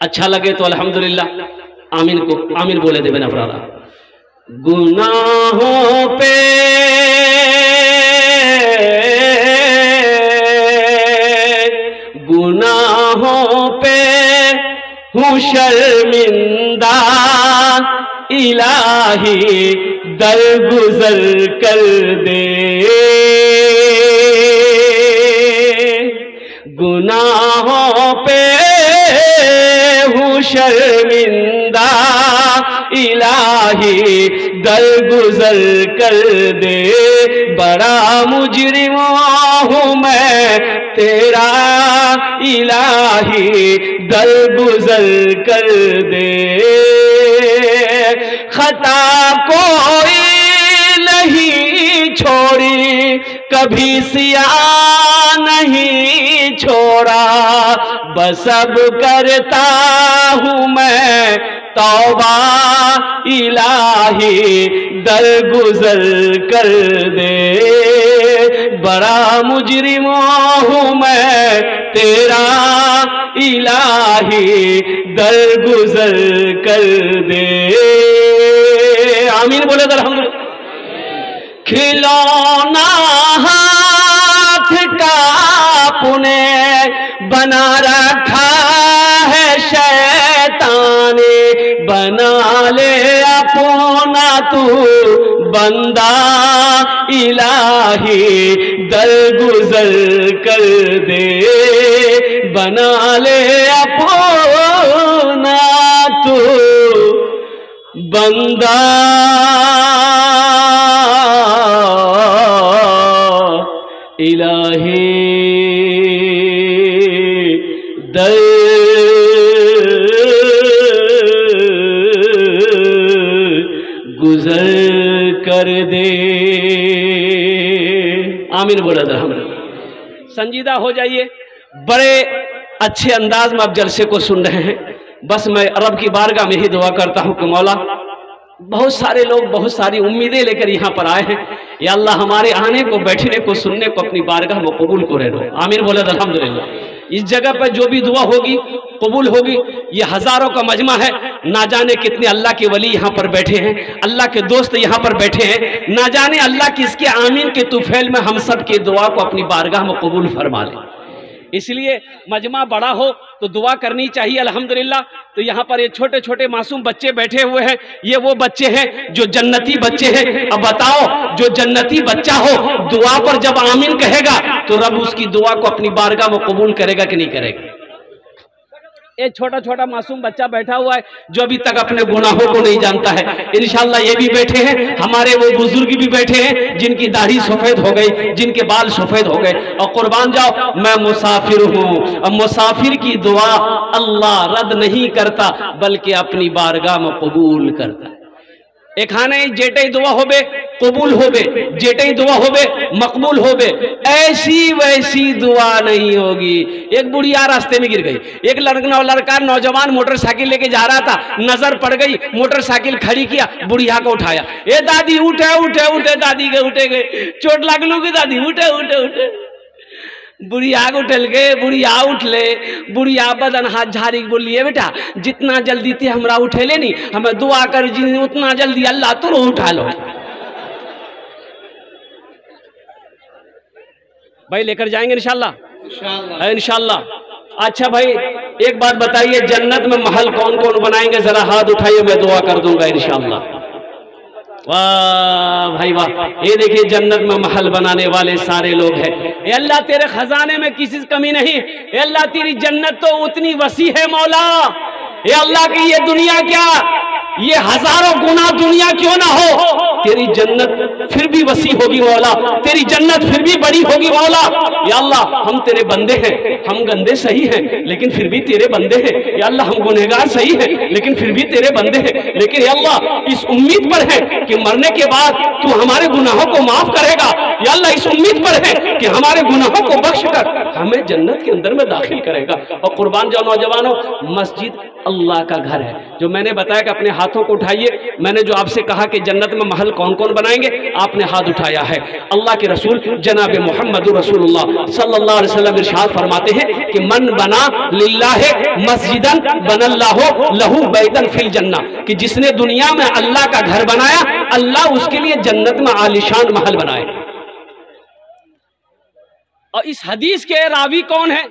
अच्छा लगे तो अल्हम्दुलिल्लाह आमीन को आमीन बोले दे बिना फरारा। गुनाहों पे हूँ शर्मिंदा, इलाही दरगुजर कर दे। गुनाहों पे हूँ शर्मिंदा, इलाही दरगुजर कर दे। बड़ा मुजरिम हूँ मैं तेरा, इलाही दरगुजर कर दे। खता कोई नहीं छोड़ी, कभी सिया नहीं छोड़ा। बस अब करता हूँ मैं तौबा, इलाही दरगुजर कर दे। बड़ा मुजरिम हूँ मैं तेरा, इलाही दरगुजर कर दे। आमीन बोले तो अल्हम्दुलिल्लाह। खिलौना हाथ का आपने बना रखा है शैतान ने, बना ले अपना तू बंदा, इलाही दरगुजर कर दे। बना ले अपना तू बंदा, इलाही गुजर कर दे। आमीन बोला अल्हम्दुलिल्लाह। संजीदा हो जाइए, बड़े अच्छे अंदाज में आप जलसे को सुन रहे हैं। बस मैं रब की बारगाह में ही दुआ करता हूँ कि मौला, बहुत सारे लोग बहुत सारी उम्मीदें लेकर यहाँ पर आए हैं, या अल्लाह हमारे आने को, बैठने को, सुनने को अपनी बारगाह में कबूल करे लो। आमीन बोले अल्हम्दुलिल्लाह। इस जगह पर जो भी दुआ होगी कबूल होगी। ये हजारों का मजमा है, ना जाने कितने अल्लाह के वली यहाँ पर बैठे हैं, अल्लाह के दोस्त यहाँ पर बैठे हैं। ना जाने अल्लाह किसके आमीन के तुफैल में हम सब की दुआ को अपनी बारगाह में कबूल फरमा ले। इसलिए मजमा बड़ा हो तो दुआ करनी चाहिए अल्हम्दुलिल्लाह। तो यहाँ पर ये छोटे छोटे मासूम बच्चे बैठे हुए हैं, ये वो बच्चे हैं जो जन्नती बच्चे हैं। अब बताओ, जो जन्नती बच्चा हो दुआ पर जब आमीन कहेगा तो रब उसकी दुआ को अपनी बारगाह में कबूल करेगा कि नहीं करेगा? एक छोटा छोटा मासूम बच्चा बैठा हुआ है जो अभी तक अपने गुनाहों को नहीं जानता है। इंशाल्लाह ये भी बैठे हैं, हमारे वो बुजुर्ग भी बैठे हैं जिनकी दाढ़ी सफेद हो गई, जिनके बाल सफेद हो गए। और कुर्बान जाओ, मैं मुसाफिर हूँ। अब मुसाफिर की दुआ अल्लाह रद्द नहीं करता बल्कि अपनी बारगाह में कबूल करता है। एखाने जेटे दुआ होबे कबूल होबे, जेटे दुआ होबे मकबूल होबे। ऐसी वैसी दुआ नहीं होगी। एक बुढ़िया रास्ते में गिर गई, एक लड़का नौजवान मोटरसाइकिल लेके जा रहा था, नजर पड़ गई, मोटरसाइकिल खड़ी किया, बुढ़िया को उठाया। ए दादी उठे उठे उठे, दादी के उठे गए, चोट लगलू की दादी उठे उठे उठे। बुढ़िया उठल गए, बुढ़िया उठले, बुढ़िया बदन हाथ झाड़ी बोलिए, बेटा जितना जल्दी थे हमरा उठेले नहीं, हमें दुआ कर जी उतना जल्दी अल्लाह तुम उठा लो। भाई लेकर जाएंगे इंशाल्लाह इंशाल्लाह। अच्छा भाई एक बात बताइए, जन्नत में महल कौन कौन बनाएंगे? जरा हाथ उठाइए, मैं दुआ कर दूंगा इंशाल्लाह। वाह भाई वाह, ये देखिए जन्नत में महल बनाने वाले सारे लोग हैं। ये अल्लाह तेरे खजाने में किसी कमी नहीं। ये अल्लाह तेरी जन्नत तो उतनी वसी है मौला। ये अल्लाह की ये दुनिया क्या, ये हजारों गुना दुनिया क्यों ना हो, तेरी जन्नत फिर भी वसी होगी मौला, तेरी जन्नत फिर भी बड़ी होगी मौला। या अल्लाह हम तेरे बंदे हैं, हम गंदे सही हैं लेकिन फिर भी तेरे बंदे हैं। या अल्लाह हम गुनहगार सही हैं लेकिन फिर भी तेरे बंदे हैं, लेकिन या अल्लाह इस उम्मीद पर है कि मरने के बाद तू हमारे गुनाहों को माफ करेगा। या अल्लाह इस उम्मीद पर है कि हमारे गुनाहों को बख्श कर हमें जन्नत के अंदर में दाखिल करेगा। और कुर्बान जाओ नौजवानों, मस्जिद अल्लाह का घर है। जो मैंने बताया कि अपने हाथों को उठाइए, मैंने जो आपसे कहा कि जन्नत में महल कौन कौन बनाएंगे, आपने हाथ उठाया है। अल्लाह के रसूल जनाब मोहम्मद रसूलुल्लाह सल्लल्लाहु अलैहि वसल्लम इरशाद फरमाते हैं कि मन बना लिल्लाह मस्जिदन बनल्लाहु लहू बैतन फिल जन्ना, कि जिसने दुनिया में अल्लाह का घर बनाया, अल्लाह उसके लिए जन्नत में आलिशान महल बनाए। और इस हदीस के रावी कौन है?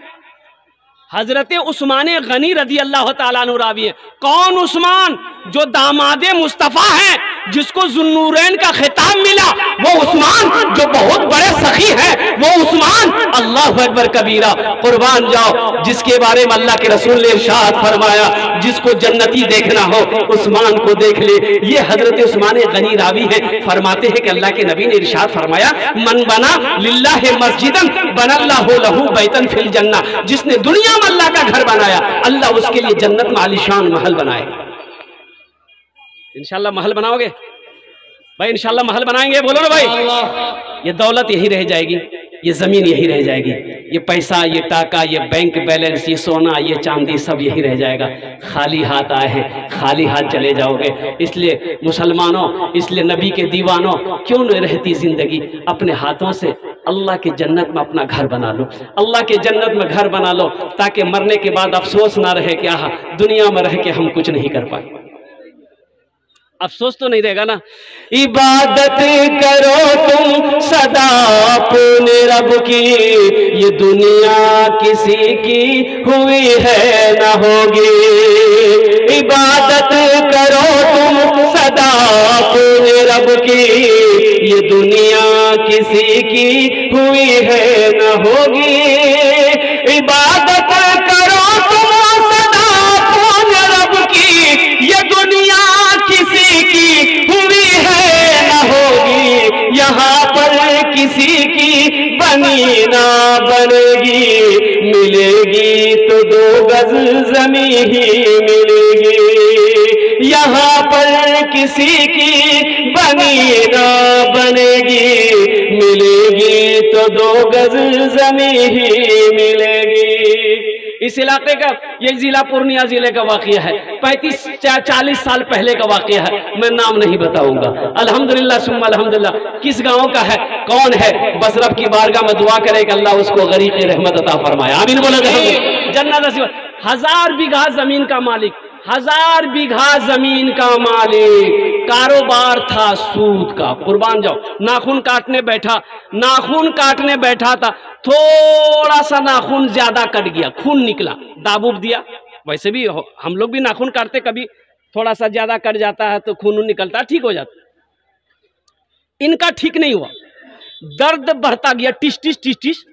हजरत उस्मान गनी रदी अल्लाह ताला अन्हु रावी है। कौन उस्मान? जो दामादे मुस्तफ़ा हैं, जिसको जुन्नूरैन का खिताब मिला, वो उस्मान जो बहुत बड़े सखी हैं, वो उस्मान। अल्लाह अकबर कबीरा। कुर्बान जाओ, जिसके बारे में अल्लाह के रसूल ने इरशाद फरमाया, जिसको जन्नती देखना हो उस्मान को देख ले। ये हजरत उस्मान गनी रावी है, फरमाते हैं कि अल्लाह के नबी ने इरशाद फरमाया, मन बना लिल्लाह मस्जिदन बनल्लाहु लहू बैतन फिल जन्ना, जिसने दुनिया में अल्लाह का घर बनाया, अल्लाह उसके लिए जन्नत में आलिशान महल बनाए। इंशाल्लाह महल बनाओगे भाई? इंशाल्लाह महल बनाएंगे, बोलो ना भाई। ये दौलत यही रह जाएगी, ये जमीन यही रह जाएगी, ये पैसा, ये टाका, ये बैंक बैलेंस, ये सोना, ये चांदी, सब यही रह जाएगा। खाली हाथ आए हैं, खाली हाथ चले जाओगे। इसलिए मुसलमानों, इसलिए नबी के दीवानों, क्यों न रहती जिंदगी अपने हाथों से अल्लाह के जन्नत में अपना घर बना लो, अल्लाह के जन्नत में घर बना लो, ताकि मरने के बाद अफसोस ना रहे कि आहा दुनिया में रह के हम कुछ नहीं कर पाए। अफसोस तो नहीं रहेगा ना। इबादत करो तुम सदा अपने रब की, ये दुनिया किसी की हुई है ना होगी। इबादत करो तुम सदा अपने रब की, ये दुनिया किसी की हुई है ना होगी। इबादत करो तुम सदा अपने रब की, ये दुनिया किसी की हुई है ना होगी। यहाँ पर किसी की बनी ना बनेगी, मिलेगी तो 2 गज ज़मीन ही मिलेगी। यहाँ पर किसी की बनी ना बनेगी, मिलेगी तो 2 गज ज़मीन ही मिलेगी। इस इलाके का, ये जिला पूर्णिया जिले का वाकया है, 35-40 साल पहले का वाकया है, मैं नाम नहीं बताऊंगा। अल्हम्दुलिल्लाह सुम्मा अल्हम्दुलिल्लाह। किस गांव का है, कौन है, बस रब की बारगाह में दुआ करे कि अल्लाह उसको गरीक़ रहमत अता फरमाए। आमीन बोलो जन्नत नसीब। 1000 बीघा जमीन का मालिक, 1000 बीघा जमीन का मालिक, कारोबार था सूद का। कुर्बान जाओ, नाखून काटने बैठा, नाखून काटने बैठा था, थोड़ा सा नाखून ज्यादा कट गया, खून निकला, दाबूब दिया। वैसे भी हम लोग भी नाखून काटते, कभी थोड़ा सा ज्यादा कट जाता है तो खून निकलता है, ठीक हो जाता। इनका ठीक नहीं हुआ, दर्द बढ़ता गया, टिस टिस टिस टिस।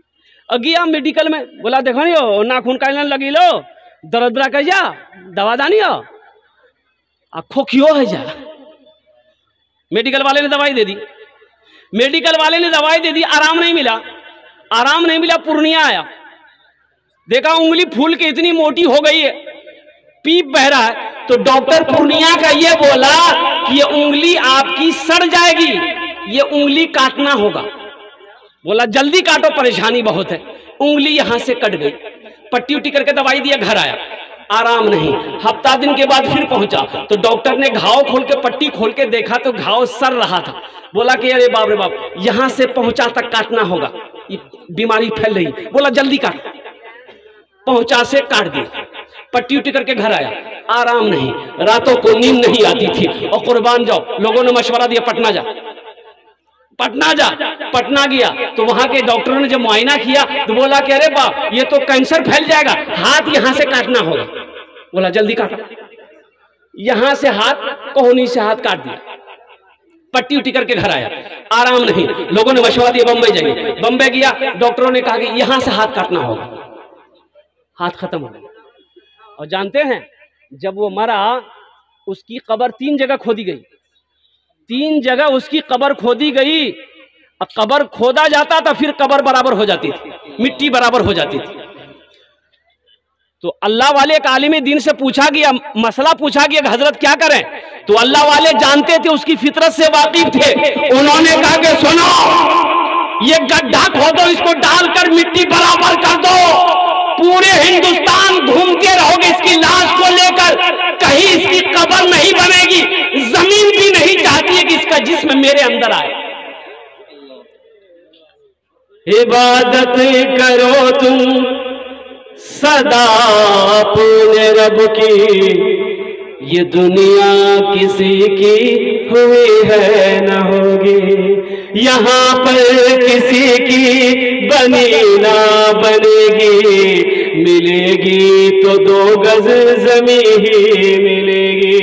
गया मेडिकल में, बोला देखो नहीं हो नाखून का लगी लो, दर्द बड़ा कह जा, दवा दानी हो, खोखियो है जा। मेडिकल वाले ने दवाई दे दी, मेडिकल वाले ने दवाई दे दी, आराम नहीं मिला, आराम नहीं मिला। पूर्णिया आया, देखा उंगली फूल के इतनी मोटी हो गई है, पीप बह रहा है। तो डॉक्टर पूर्णिया का ये बोला कि ये उंगली आपकी सड़ जाएगी, ये उंगली काटना होगा। बोला जल्दी काटो, परेशानी बहुत है। उंगली यहां से कट गई, पट्टी उट्टी करके दवाई दिया, घर आया, आराम नहीं। हफ्ता दिन के बाद फिर पहुंचा तो डॉक्टर ने घाव खोल के, पट्टी खोल के देखा तो घाव सड़ रहा था। बोला कि अरे बाप रे बाप, यहां से पहुंचा तक काटना होगा, ये बीमारी फैल रही। बोला जल्दी काट, पहुंचा से काट दिया, पट्टी उट्टी करके घर आया, आराम नहीं, रातों को नींद नहीं आती थी। और कुर्बान जाओ, लोगों ने मशवरा दिया पटना जा, पटना जा। पटना गया तो वहां के डॉक्टरों ने जब मुआयना किया तो बोला कि अरे बाप, ये तो कैंसर फैल जाएगा, हाथ यहां से काटना होगा। बोला जल्दी काटो, यहां से हाथ, कोहनी से हाथ काट दिया, पट्टी उट्टी करके घर आया, आराम नहीं। लोगों ने मशवरा दिया बम्बई जाइए, बम्बई गया, डॉक्टरों ने कहा कि यहां से हाथ काटना होगा, हाथ खत्म हो गया। और जानते हैं जब वो मरा, उसकी कब्र 3 जगह खोदी गई, 3 जगह उसकी कब्र खोदी गई। अब कब्र खोदा जाता था, फिर कब्र बराबर हो जाती थी, मिट्टी बराबर हो जाती थी। तो अल्लाह वाले एक आलिम दीन से पूछा गया, मसला पूछा गया कि हजरत क्या करें? तो अल्लाह वाले जानते थे, उसकी फितरत से वाकिफ थे। उन्होंने कहा कि सुनो, ये गड्ढा खोदो, इसको डालकर मिट्टी बराबर कर दो, पूरे हिंदुस्तान घूमते रहोगे इसकी लाश को लेकर, कहीं इसकी कब्र नहीं बनेगी। जमीन भी नहीं चाहती है कि इसका जिस्म मेरे अंदर आए। इबादत करो तुम सदा अपने रब की, ये दुनिया किसी की हुई है न होगी, यहाँ पर किसी की बनी ना बनेगी, मिलेगी तो 2 गज जमीन ही मिलेगी।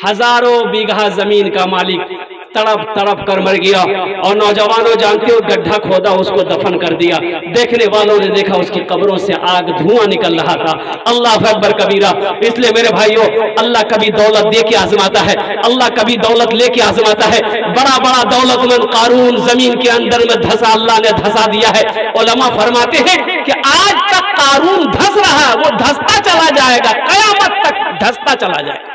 हजारों बीघा जमीन का मालिक तड़प तड़प कर मर गया, और नौजवानों जानते हो गड्ढा खोदा, उसको दफन कर दिया। देखने वालों ने देखा उसकी कब्रों से आग धुआं निकल रहा था। अल्लाह अकबर कबीरा। इसलिए मेरे भाइयों, अल्लाह कभी दौलत दे के आजमाता है, अल्लाह कभी दौलत लेके आजमाता है। बड़ा बड़ा दौलतमंद कारून जमीन के अंदर में धंसा, अल्लाह ने धंसा दिया है। उलमा फरमाते हैं कि आज तक कारून धंस रहा है, वो धंसता चला जाएगा, कयामत तक धंसता चला जाएगा।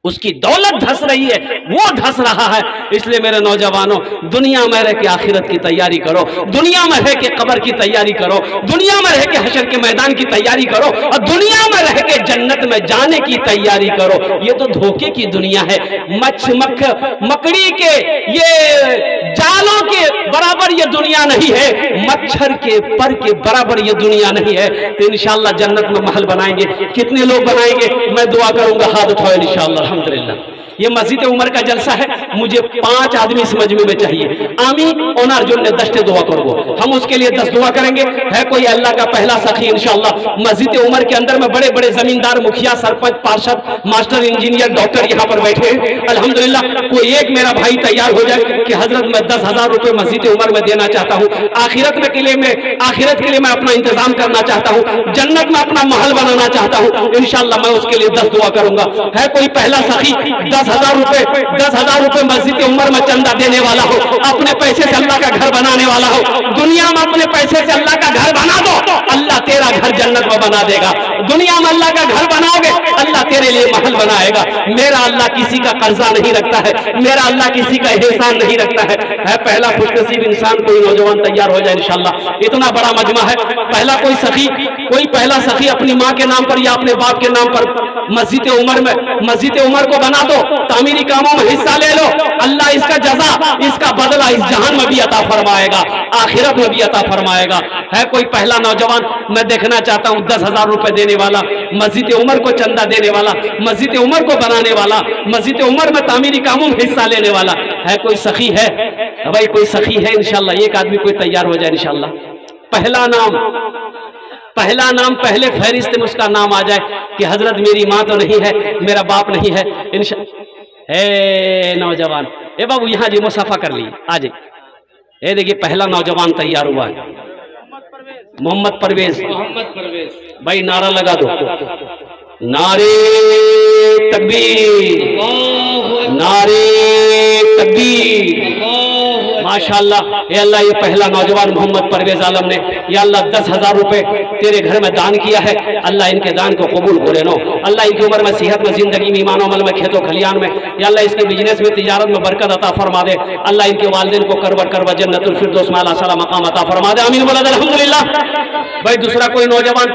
उसकी दौलत धस रही है, वो धस रहा है। इसलिए मेरे नौजवानों, दुनिया में रह के आखिरत की तैयारी करो, दुनिया में रह के कब्र की तैयारी करो, दुनिया में रह के हशर के मैदान की तैयारी करो, और दुनिया में रह के जन्नत में जाने की तैयारी करो। ये तो धोखे की दुनिया है, मकड़ी के ये जालों के बराबर ये दुनिया नहीं है, मच्छर के पर के बराबर ये दुनिया नहीं है। तो इंशाअल्लाह जन्नत में महल बनाएंगे। कितने लोग बनाएंगे? मैं दुआ करूंगा, हाथ उठाओ इंशाअल्लाह। अल्हम्दुलिल्लाह। ये मस्जिद उमर का जलसा है, मुझे 5 आदमी इस मजमे में चाहिए। आमी ओनर जो ने 10 दुआ करो, हम उसके लिए 10 दुआ करेंगे। है कोई अल्लाह का पहला सखी इंशाअल्लाह। मस्जिद उमर के अंदर में बड़े बड़े जमींदार, मुखिया, सरपंच, पार्षद, मास्टर, इंजीनियर, डॉक्टर यहाँ पर बैठे हैं। अल्हम्दुलिल्लाह। कोई एक मेरा भाई तैयार हो जाए कि हजरत मैं 10,000 रुपए मस्जिद उमर में देना चाहता हूँ, आखिरत के लिए मैं अपना इंतजाम करना चाहता हूँ, जन्नत में अपना महल बनाना चाहता हूँ। इंशाअल्लाह मैं उसके लिए 10 दुआ करूंगा। है कोई पहला सखी 10,000 रुपए मस्जिद उमर में चंदा देने वाला हो, अपने पैसे से अल्लाह का घर बनाने वाला हो? दुनिया में अपने पैसे से अल्लाह का घर बना दो, अल्लाह तेरा घर जन्नत में बना देगा। दुनिया में अल्लाह का घर बनाओगे, अल्लाह तेरे लिए महल बनाएगा। मेरा अल्लाह किसी का कर्जा नहीं रखता है, मेरा अल्लाह किसी का एहसान नहीं रखता है। पहला खुशनसीब इंसान कोई नौजवान तैयार हो जाए इंशाअल्लाह। इतना बड़ा मजमा है। पहला कोई पहला सखी अपनी माँ के नाम पर या अपने बाप के नाम पर मस्जिद उमर को बना दो, तामीरी कामों में हिस्सा ले लो। अल्लाह इसका जजा, इसका बदला इस जहान में भी अता फरमाएगा, आखिरत में भी अता फरमाएगा। है कोई पहला नौजवान? मैं देखना चाहता हूँ 10,000 रुपए देने वाला, मस्जिद उमर को चंदा देने वाला, मस्जिद उमर को बनाने वाला, मस्जिद उमर में तामीरी कामों में हिस्सा लेने वाला। है कोई सखी है? भाई कोई सखी है? इंशाल्लाह एक आदमी कोई तैयार हो जाए इंशाल्लाह। पहला नाम पहले फहरिस्त में उसका नाम आ जाए कि हजरत मेरी माँ तो नहीं है, मेरा बाप नहीं है। नौजवान, ए बाबू यहाँ जी मुसाफा कर ली, आ जाइए। ये देखिए पहला नौजवान तैयार हुआ है, मोहम्मद परवेज। भाई नारा लगा दो, नारे तकबीर, नारे तकबीर। माशाअल्लाह, ये अल्लाह, ये पहला नौजवान मोहम्मद परवेज आलम ने या अल्लाह 10,000 रुपए तेरे घर में दान किया है। अल्लाह इनके दान को कबूल करे नो। अल्लाह इनकी उम्र में, सेहत में, जिंदगी में, ईमान अमल में, खेतों खलियान में, या अल्लाह इसके बिजनेस में, तिजारत में बरकत अता फरमा दे। अल्लाह इनके वालिदैन को करब जन्नतुल फिरदौस में आला मकाम अता फरमा दे। आमीन बोला अल्हम्दुलिल्लाह। भाई दूसरा कोई नौजवान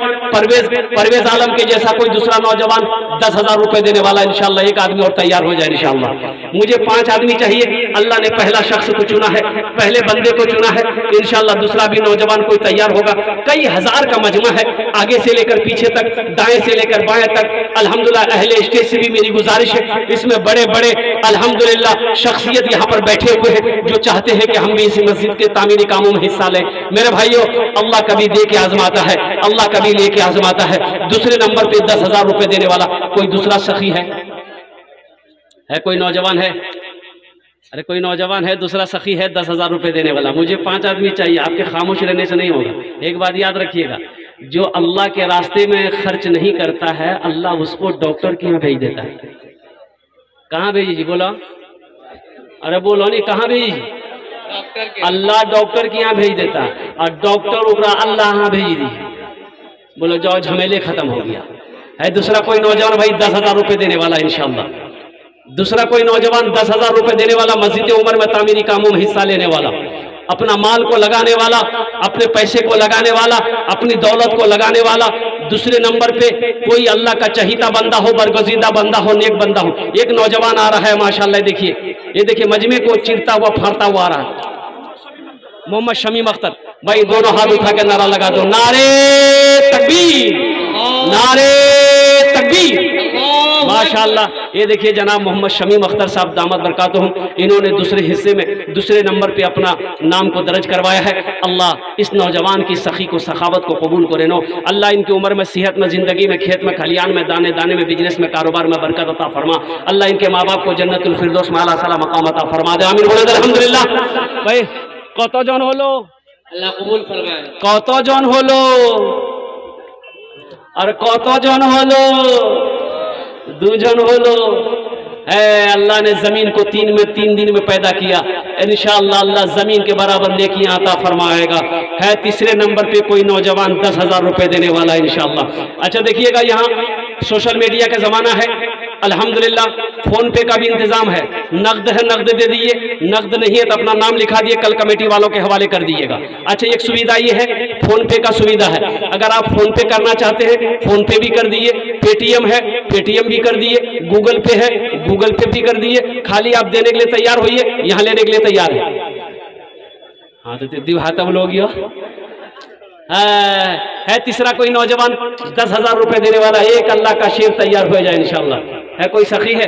परवेज आलम के जैसा कोई दूसरा नौजवान 10,000 रुपए देने वाला इंशाअल्लाह एक आदमी और तैयार हो जाए इंशाअल्लाह। मुझे 5 आदमी चाहिए। अल्लाह ने पहला शख्स को चुना है, पहले बंदे को चुना है। इंशाअल्लाह दूसरा भी नौजवान कोई तैयार होगा। कई हजार का मजमा है, आगे से लेकर पीछे तक, दाएं से लेकर बाएं तक। अल्हम्दुलिल्लाह अहले स्टेज से भी मेरी गुजारिश है, इसमें बड़े बड़े अल्हम्दुलिल्लाह शख्सियत यहाँ पर बैठे हुए हैं जो चाहते हैं कि हम भी इस मस्जिद के तामीरी कामों में हिस्सा लें। मेरे भाइयों, अल्लाह कभी दे के आजमाता है, अल्लाह कभी लेके आजमाता है। दूसरे नंबर पे 10,000 रुपए देने वाला कोई दूसरा सखी है? कोई नौजवान है? अरे कोई नौजवान है, दूसरा सखी है 10,000 रुपए देने वाला। मुझे 5 आदमी चाहिए, आपके खामोश रहने से नहीं होगा। एक बात याद रखिएगा, जो अल्लाह के रास्ते में खर्च नहीं करता है, अल्लाह उसको डॉक्टर के यहाँ भेज देता है। कहाँ भेजी जी? बोलो, अरे बोलो नहीं, कहाँ भेजी? अल्लाह डॉक्टर के यहाँ भेज देता और डॉक्टर ओकरा अल्लाह यहाँ भेज दी। बोलो जाओ, झमेले खत्म हो गया है। दूसरा कोई नौजवान भाई 10,000 रुपये देने वाला इंशाल्लाह, दूसरा कोई नौजवान 10,000 रुपये देने वाला, मस्जिद उमर में तामीरी कामों में हिस्सा लेने वाला, अपना माल को लगाने वाला, अपने पैसे को लगाने वाला, अपनी दौलत को लगाने वाला। दूसरे नंबर पे कोई अल्लाह का चहीता बंदा हो, बरगजीदा बंदा हो, नेक बंदा हो। एक नौजवान आ रहा है माशाल्लाह, देखिए ये देखिए मजमे को चिरता हुआ फाड़ता हुआ आ रहा है, मोहम्मद शमीम अख्तर भाई। दोनों हाथ उठा के नारा लगा दो, नारे तकबीर, नारे तकबीर, माशाल्लाह। ये देखिए जनाब मोहम्मद शमीम अख्तर साहब दामद बरकातुहुम, इन्होंने दूसरे हिस्से में दूसरे नंबर पे अपना नाम को दर्ज करवाया है। अल्लाह इस नौजवान की सखी को, सखावत को कबूल करे नो। अल्लाह इनकी उम्र में, सेहत में, जिंदगी में, खेत में, खलियान में, दाने दाने में, बिजनेस में, कारोबार में बरकत अता फरमा। अल्लाह इनके माँ बाप को जन्नतुल फिरदौस में आला साला मकाम अता फरमा दे, आमीन बोले अल्हम्दुलिल्लाह। भाई कत जन हलो, अल्लाह कबूल फरमाए। कत जन हलो, और कत जन हलो, दूजन हलो है। अल्लाह ने जमीन को 3 दिन में पैदा किया, इंशाअल्लाह अल्लाह जमीन के बराबर नेकियां अता फरमाएगा। है तीसरे नंबर पे कोई नौजवान 10,000 रुपए देने वाला इंशाअल्लाह। अच्छा देखिएगा, यहाँ सोशल मीडिया का जमाना है, अल्हम्दुलिल्लाह फोन पे का भी इंतजाम है। नकद है, नकद दे दिए, नकद नहीं है तो अपना नाम लिखा दिए, कल कमेटी वालों के हवाले कर दीजिएगा। अच्छा एक सुविधा ये है, फोन पे का सुविधा है, अगर आप फोन पे करना चाहते हैं फोन पे भी कर दिए, पेटीएम है पेटीएम भी कर दिए, गूगल पे है गूगल पे भी कर दिए। खाली आप देने के लिए तैयार होइए, यहाँ लेने के लिए तैयार है। हाँ तो दिवाता लोग है। तीसरा कोई नौजवान 10,000 रुपए देने वाला, एक अल्लाह का शेर तैयार हो जाए इंशाअल्लाह। है कोई सखी है?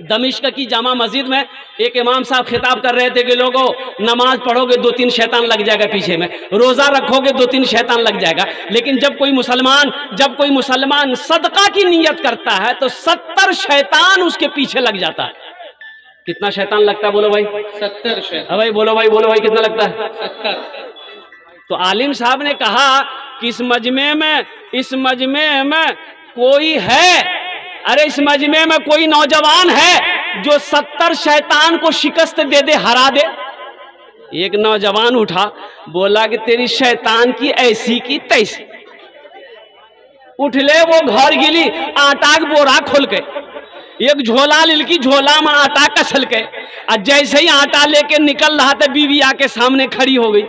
दमिश्क की जामा मस्जिद में एक इमाम साहब खिताब कर रहे थे कि लोगों नमाज पढ़ोगे 2-3 शैतान लग जाएगा पीछे में, रोजा रखोगे 2-3 शैतान लग जाएगा। लेकिन जब कोई मुसलमान सदका की नियत करता है तो 70 शैतान उसके पीछे लग जाता है। कितना शैतान लगता है बोलो भाई? 70 शैतान। भाई बोलो भाई कितना लगता है? 70। तो आलिम साहब ने कहा कि इस मजमे में कोई है, अरे इस मजमे में कोई नौजवान है जो 70 शैतान को शिकस्त दे दे, हरा दे। एक नौजवान उठा, बोला कि तेरी शैतान की ऐसी की तैसी। उठले वो घर गिली, आटा का बोरा खोल के एक झोला लिलकी, झोला में आटा कसल के, और जैसे ही आटा लेके निकल रहा था बीवी आके सामने खड़ी हो गई।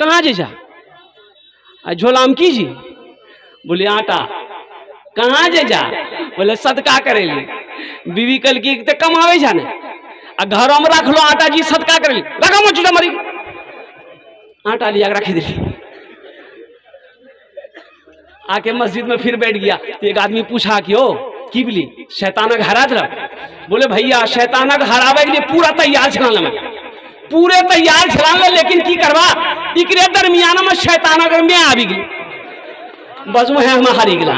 कहाँ जा? झोला में कीजिए। बोले आटा। कहाँ जा? बोले सदका करेली। बीवी कल की कमावे जाने, घरों में रख लो आटा जी, सदका करेली। रखा मुझे मरी, आटा लिया रखी दिली। आके मस्जिद में फिर बैठ गया तो एक आदमी पूछा कि ओ की बोली शैतानक हरा दे? बोले भैया शैतानक हरावे के लिए पूरा तैयार छलाने में, पूरे तैयार छलाने, लेकिन की करवा इकरे दरमियान में शैतानक में आ भी गई, बस वो है हम हारी गिला।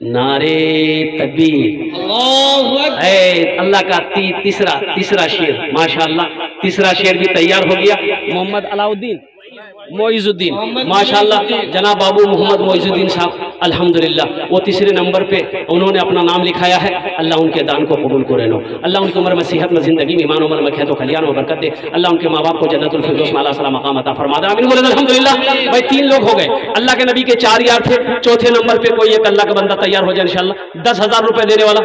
नारे तकबीर, अल्लाह का तीसरा शेर माशाअल्लाह, तीसरा शेर भी तैयार हो गया। मोहम्मद अलाउद्दीन मोइजुद्दीन माशाअल्लाह, जनाब बाबू मोहम्मद मोइजुद्दीन साहब अल्हम्दुलिल्लाह, वो तीसरे नंबर पे उन्होंने अपना नाम लिखाया है। अल्लाह उनके दान को कबूल करे लो, अल्लाह उनकी उम्र में, सेहत में, जिंदगी में, ईमान उम्र में, खेतों खलियान में बरकत दे। अल्लाह उनके माँ बाप को जन्नतुल फिरदौस में आला साला मकाम अता फरमा दे, आमीन बोले अल्हम्दुलिल्लाह। भाई 3 लोग हो गए, अल्लाह के नबी के 4 यार थे, चौथे नंबर पे कोई एक अल्लाह का बंदा तैयार हो जाए इंशाअल्लाह, 10,000 रुपए देने वाला।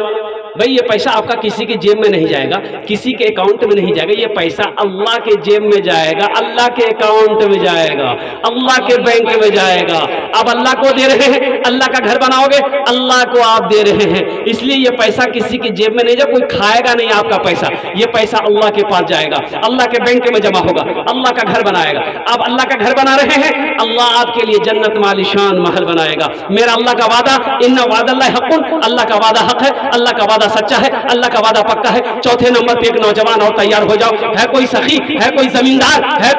भाई ये पैसा आपका किसी के जेब में नहीं जाएगा, किसी के अकाउंट में नहीं जाएगा, ये पैसा अल्लाह के जेब में जाएगा, अल्लाह के अकाउंट में जाएगा, अल्लाह के बैंक में जाएगा। आप अल्लाह को दे रहे हैं, अल्लाह का घर बनाओगे, अल्लाह को आप दे रहे हैं, इसलिए ये पैसा किसी की जेब में नहीं जाएगा, कोई खाएगा नहीं आपका पैसा, ये पैसा अल्लाह के पास जाएगा, अल्लाह के बैंक में जमा होगा, अल्लाह का घर बनाएगा। आप अल्लाह का घर बना रहे हैं, अल्लाह आपके लिए जन्नत में आलीशान महल बनाएगा। मेरा अल्लाह का वादा, इन्ना वादल्लाहि हक़्क़ुन, अल्लाह का वादा हक है, अल्लाह का वादा सच्चा है, अल्लाह का वादा पक्का है। चौथे नंबर पे एक नौजवान और तैयार हो जाओ। है कोई सखी, है कोई जमींदार, है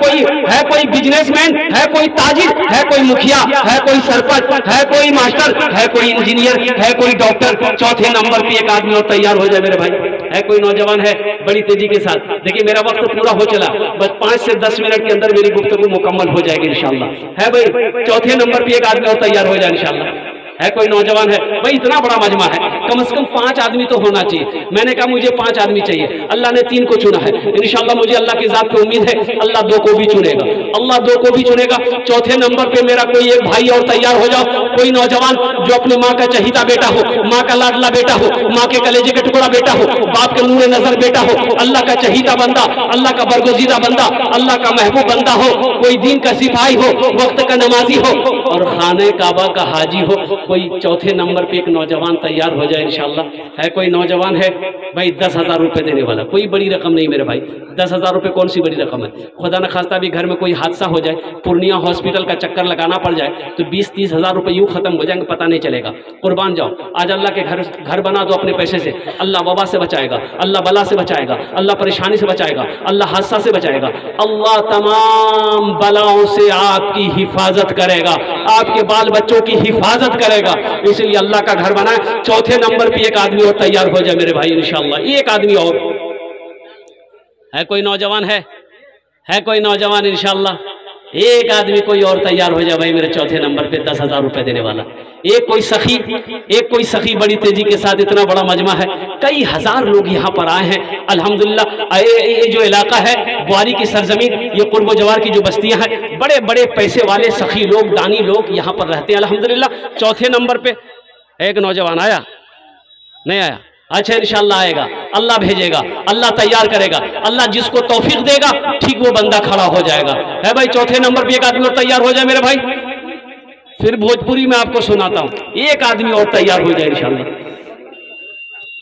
कोई बिजनेसमैन, है कोई ताजिर, है कोई मुखिया, है कोई सरपंच, है कोई मास्टर, है कोई इंजीनियर, है कोई डॉक्टर। चौथे नंबर पे एक आदमी और तैयार हो जाए मेरे भाई। है कोई नौजवान है, बड़ी तेजी के साथ। देखिए मेरा वक्त पूरा हो चला, बस 5 से 10 मिनट के अंदर मेरी गुफ्तगू मुकम्मल हो जाएगी इंशाअल्लाह। है भाई, चौथे नंबर पे एक आदमी और तैयार हो जाए इंशाअल्लाह। है कोई नौजवान है भाई? इतना बड़ा मजमा है, कम से कम 5 आदमी तो होना चाहिए। मैंने कहा मुझे 5 आदमी चाहिए, अल्लाह ने 3 को चुना है। इंशाल्लाह मुझे अल्लाह की जात पे उम्मीद है अल्लाह 2 को भी चुनेगा, अल्लाह 2 को भी चुनेगा। चौथे नंबर पे मेरा कोई एक भाई और तैयार हो जाओ, कोई नौजवान जो अपनी माँ का चहीता बेटा हो, माँ का लाडला बेटा हो, माँ के कलेजे का टुकड़ा बेटा हो, बाप के नूरे नजर बेटा हो, अल्लाह का चहीता बंदा, अल्लाह का बरगुज़ीदा बंदा, अल्लाह का महबूब बंदा हो, कोई दीन का सिपाही हो, वक्त का नमाजी हो और खाने काबा का हाजी हो। कोई चौथे नंबर पे एक नौजवान तैयार हो जाए इंशाल्लाह। है कोई नौजवान है भाई? 10,000 रुपए देने वाला, कोई बड़ी रकम नहीं मेरे भाई। 10,000 रुपए कौन सी बड़ी रकम है? खुदा न खास्ता भी घर में कोई हादसा हो जाए, पूर्णिया हॉस्पिटल का चक्कर लगाना पड़ जाए तो 20-30 हज़ार रुपए यूं खत्म हो जाएंगे, पता नहीं चलेगा। कुर्बान जाओ, आज अल्लाह के घर बना दो अपने पैसे से, अल्लाह वबा से बचाएगा, अल्लाह बला से बचाएगा, अल्लाह परेशानी से बचाएगा, अल्लाह हादसा से बचाएगा, अल्लाह तमाम बलाओं से आपकी हिफाजत करेगा, आपके बाल बच्चों की हिफाजत करेगा। इसलिए अल्लाह का घर बनाए। चौथे नंबर पे एक आदमी और तैयार हो जाए मेरे भाई इंशाअल्लाह, एक आदमी और। है कोई नौजवान है कोई नौजवान? इंशाअल्लाह एक आदमी कोई और तैयार हो जाए भाई मेरे चौथे नंबर पे 10,000 रुपए देने वाला। एक कोई सखी बड़ी तेजी के साथ, इतना बड़ा मजमा है, कई हजार लोग यहाँ पर आए हैं अल्हम्दुलिल्लाह। ये जो इलाका है बुआरी की सरजमीन, ये कुर्ब जवार की जो बस्तियां हैं, बड़े बड़े पैसे वाले सखी लोग, दानी लोग यहाँ पर रहते हैं अल्हम्दुलिल्लाह। चौथे नंबर पे एक नौजवान आया नहीं आया? अच्छा इंशाल्लाह आएगा, अल्लाह भेजेगा, अल्लाह तैयार करेगा, अल्लाह जिसको तौफीक देगा ठीक वो बंदा खड़ा हो जाएगा। है भाई? चौथे नंबर पे एक आदमी और तैयार हो जाए मेरे भाई। फिर भोजपुरी में आपको सुनाता हूं, एक आदमी और तैयार हो जाए इंशाल्लाह।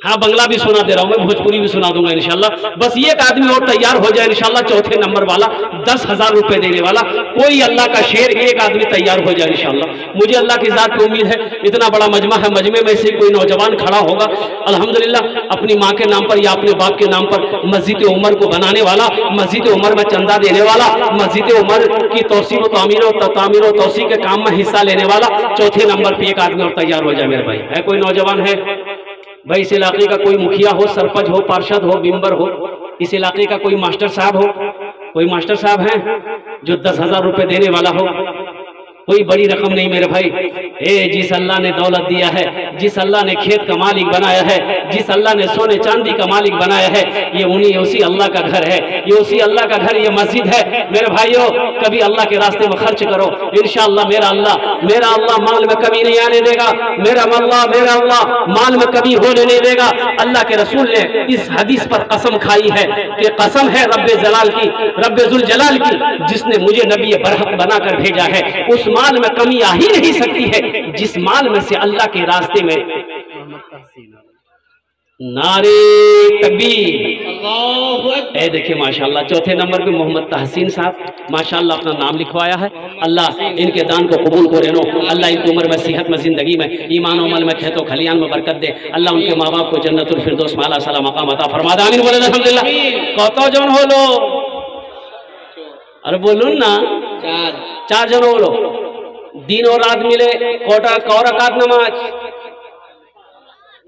हाँ, बंगला भी सुना दे रहा हूं मैं, भोजपुरी भी सुना दूंगा इंशाल्लाह। बस एक आदमी और तैयार हो जाए इंशाल्लाह, चौथे नंबर वाला, 10,000 रुपए देने वाला, कोई अल्लाह का शेर, एक आदमी तैयार हो जाए इंशाल्लाह। मुझे अल्लाह की जात पे उम्मीद है, इतना बड़ा मजमा है, मजमे में से कोई नौजवान खड़ा होगा अल्हम्दुलिल्लाह, अपनी माँ के नाम पर या अपने बाप के नाम पर मस्जिद उमर को बनाने वाला, मस्जिद उमर में चंदा देने वाला, मस्जिद उमर की तौसीब तामीर और तौसीब के काम में हिस्सा लेने वाला, चौथे नंबर पर एक आदमी और तैयार हो जाए मेरे भाई। है कोई नौजवान है भाई? इस इलाके का कोई मुखिया हो, सरपंच हो, पार्षद हो, मेंबर हो, इस इलाके का कोई मास्टर साहब हो, कोई मास्टर साहब हैं जो 10,000 रुपए देने वाला हो? कोई बड़ी रकम नहीं मेरे भाई। जिस अल्लाह ने दौलत दिया है, जिस अल्लाह ने खेत का मालिक बनाया है, जिस अल्लाह ने सोने चांदी का मालिक बनाया है, ये उसी अल्लाह का घर है, ये उसी अल्लाह का घर, ये मस्जिद है मेरे भाइयों। कभी अल्लाह के रास्ते में खर्च करो, इंशाअल्लाह मेरा अल्लाह माल में कमी नहीं आने देगा। मेरा अल्लाह माल में कमी होने नहीं देगा। अल्लाह के रसूल ने इस हदीस पर कसम खाई है कि कसम है रब्बे जलाल की, रब्बे जुल जलाल की, जिसने मुझे नबी बरहक बनाकर भेजा है, उस माल में कमी आ ही नहीं सकती है जिस माल में से अल्लाह के रास्ते में। नारे तकबीर। देखिए माशाल्लाह, चौथे नंबर पे मोहम्मद तहसीन साहब माशाल्लाह अपना नाम लिखवाया है। अल्लाह इनके दान को कबूल करे नो, अल्लाह इनकी उम्र में, सेहत में, जिंदगी में, ईमान अमल में, खेतों खलियान में बरकत दे। अल्लाह उनके माँ बाप को जन्नतुल फिरदौस में आला साला मकाम अता फरमा दे। आमीन बोले अल्हम्दुलिल्लाह। कतो जन होलो? अरे बोलून ना, 4 जन होलो। दिन और रात मिले कोटा कौरकात नमाज,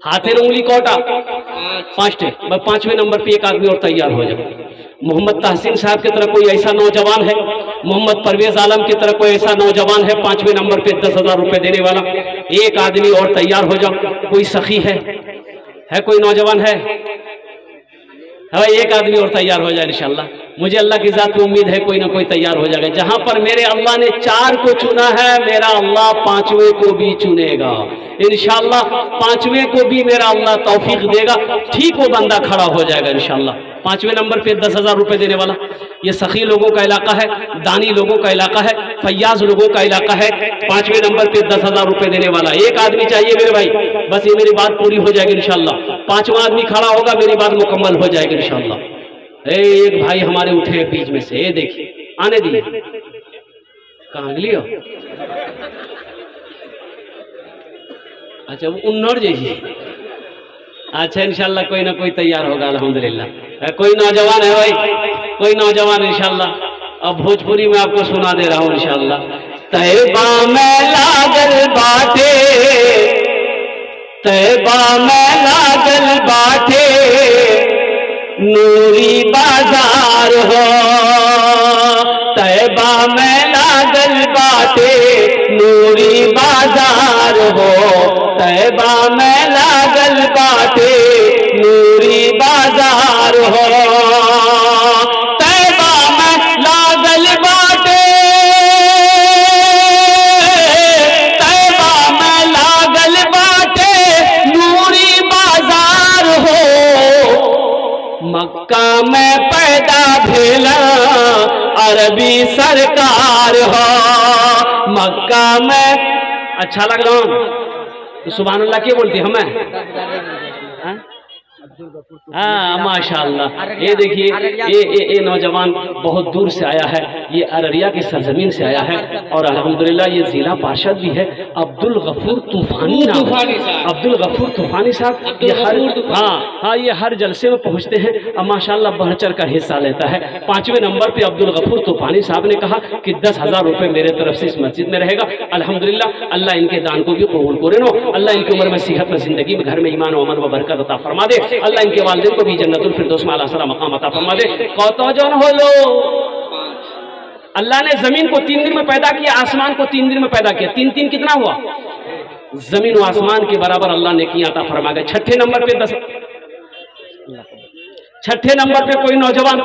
हाथे उंगली कोटा 5 5वें नंबर पे एक आदमी और तैयार हो जाए। मोहम्मद तहसीन साहब की तरह कोई ऐसा नौजवान है, मोहम्मद परवेज आलम की तरह कोई ऐसा नौजवान है 5वें नंबर पे 10,000 रुपए देने वाला, एक आदमी और तैयार हो जाओ। कोई सखी है कोई नौजवान है? एक आदमी और तैयार हो जाए इंशाल्लाह। मुझे अल्लाह की जात पे उम्मीद है कोई ना कोई तैयार हो जाएगा। जहां पर मेरे अल्लाह ने 4 को चुना है, मेरा अल्लाह 5वें को भी चुनेगा इंशाल्लाह। 5वें को भी मेरा अल्लाह तौफीक देगा, ठीक वो बंदा खड़ा हो जाएगा इंशाल्लाह। 5वें नंबर पे 10,000 रुपए देने वाला, ये सखी लोगों का इलाका है, दानी लोगों का इलाका है, फैयाज लोगों का इलाका है। 5वें नंबर पे 10,000 रुपए देने वाला एक आदमी चाहिए मेरे भाई, बस ये मेरी बात पूरी हो जाएगी इंशाल्लाह। 5वां आदमी खड़ा होगा, मेरी बात मुकम्मल हो जाएगी इंशाल्लाह। एक भाई हमारे उठे बीच में से, देखिए आने दिए, कहाँ लियो? अच्छा, वो उन्नौर जैसी। अच्छा इंशाल्लाह कोई ना कोई तैयार होगा अल्हम्दुलिल्लाह। कोई नौजवान है भाई? कोई नौजवान इंशाल्लाह। अब भोजपुरी में आपको सुना दे रहा हूँ इंशाल्लाह। तैबा में लागल बाटे, तैबा में लागल बाटे, नूरी बाजार हो। तैबा में लागल बाटे, नूरी बाजार हो, तैबा में लागल बाटे नूरी बाजार हो, तैबा में लागल बाटे, तैबा में लागल बाटे नूरी बाजार हो, मक्का में पैदा भेला अरबी सरकार हो, मक्का में। अच्छा लग रहा हूं तो सुभान अल्लाह क्या बोलती हमें? हाँ माशाअल्लाह। ये देखिए ये नौजवान बहुत दूर से आया है, ये अररिया की सरजमीन से आया है और अल्हम्दुलिल्लाह ये जिला पार्षद भी है, अब्दुल गफूर तूफानी नाम, अब्दुल गफूर तूफानी साहब। ये हर ये हर जलसे में पहुंचते हैं और माशाअल्लाह बढ़ चढ़ कर हिस्सा लेता है। 5वें नंबर पे अब्दुल गफूर तूफानी साहब ने कहा कि 10,000 रुपये मेरे तरफ से इस मस्जिद में रहेगा। अल्हम्दुलिल्लाह अल्लाह इनके दान को भी कबूल करे नो, अल्लाह इनकी उम्र में सेहत में जिंदगी में घर में ईमान और अमन व बरकत अता फरमा दे, अल्लाह इनके वालिदैन को भी जन्नतुल फिरदौस में आला सलाम मकाम अता फरमा दे। कौतो जन हो लो, अल्लाह ने जमीन को 3 दिन में पैदा किया, आसमान को 3 दिन में पैदा किया। 3 कितना हुआ? जमीन और आसमान के बराबर अल्लाह ने किया अता फरमा गए। 6ठे नंबर पे 6ठे नंबर पे कोई नौजवान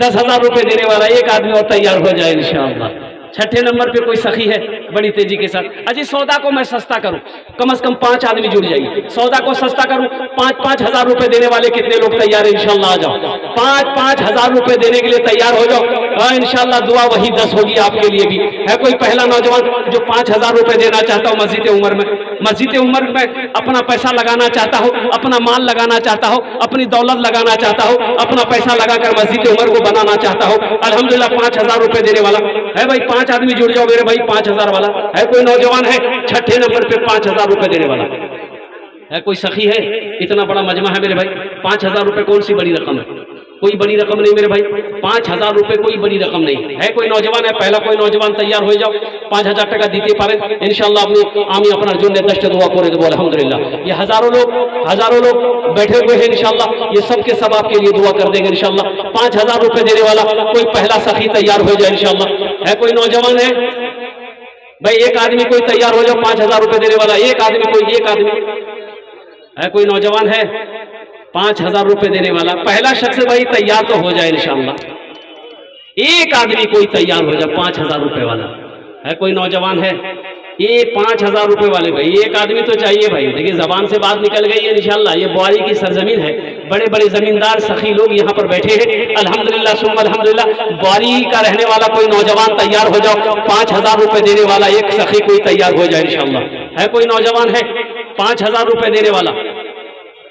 10,000 रुपए देने वाला एक आदमी और तैयार हो जाए इंशाअल्लाह। 6ठे नंबर पे कोई सखी है बड़ी तेजी के साथ, अजी सौदा को मैं सस्ता करूं, कम से कम 5 आदमी जुड़ जाइए, सौदा को सस्ता करूं, 5-5 हजार रुपए देने वाले कितने लोग तैयार है? इंशाल्लाह आ जाओ, 5-5 हजार रुपए देने के लिए तैयार हो जाओ। हाँ इंशाल्लाह दुआ वही 10 होगी आपके लिए भी। है कोई पहला नौजवान जो 5,000 रुपए देना चाहता हो मस्जिद उमर में अपना पैसा लगाना चाहता हो, अपना माल लगाना चाहता हो, अपनी दौलत लगाना चाहता हो, अपना पैसा लगाकर मस्जिद उमर को बनाना चाहता हो, अल्हम्दुलिल्लाह 5,000 रुपए देने वाला है भाई। 5 आदमी जुड़ जाओ मेरे भाई, 5,000 वाला है कोई नौजवान है 6ठे नंबर पे 5,000 रुपए देने वाला है कोई सखी है? इतना बड़ा मजमा है मेरे भाई, 5,000 रुपए कौन सी बड़ी रकम है? कोई बड़ी रकम नहीं मेरे भाई, 5,000 रुपए कोई बड़ी रकम नहीं है। कोई नौजवान है? पहला कोई नौजवान तैयार हो जाओ, 5,000 टका दीते पारे इंशाल्लाह अपनी आमी अपना जुन्ने दस्ट दुआ करे तो अल्हम्दुलिल्लाह। ये हजारों लोग बैठे हुए हैं इंशाल्लाह, ये सब के सब आपके लिए दुआ कर देंगे इंशाल्लाह। 5,000 रुपए देने वाला कोई पहला सखी तैयार हो जाए इंशाल्लाह। है कोई नौजवान है भाई? एक आदमी कोई तैयार हो जाओ, 5,000 रुपए देने वाला एक आदमी, कोई एक आदमी है? कोई नौजवान है 5,000 रुपए देने वाला? पहला शख्स भाई तैयार तो हो जाए इंशाल्लाह, एक आदमी कोई तैयार हो जाए 5,000 रुपए वाला। है कोई नौजवान है? ये 5,000 रुपए वाले भाई एक आदमी तो चाहिए भाई। देखिए जबान से बात निकल गई है इंशाल्लाह, ये बुआरी की सरजमीन है, बड़े बड़े जमींदार सखी लोग यहाँ पर बैठे हैं अल्हम्दुलिल्लाह सुम्मा अल्हम्दुलिल्लाह। बुआरी का रहने वाला कोई नौजवान तैयार हो जाओ, 5,000 रुपए देने वाला एक सखी कोई तैयार हो जाए इंशाल्लाह। है कोई नौजवान है 5,000 रुपए देने वाला?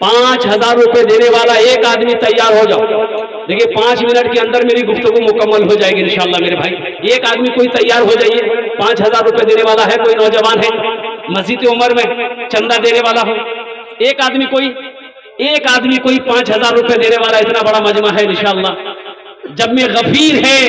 5,000 रुपए देने वाला एक आदमी तैयार हो जाओ। देखिए 5 मिनट के अंदर मेरी गुफ्तगू मुकम्मल हो जाएगी इंशाल्लाह मेरे भाई। एक आदमी कोई तैयार हो जाइए, 5,000 रुपए देने वाला है कोई नौजवान है? मस्जिद उमर में चंदा देने वाला हो एक आदमी कोई 5,000 रुपए देने वाला, इतना बड़ा मजमा है इंशाल्लाह। जब में गफीर है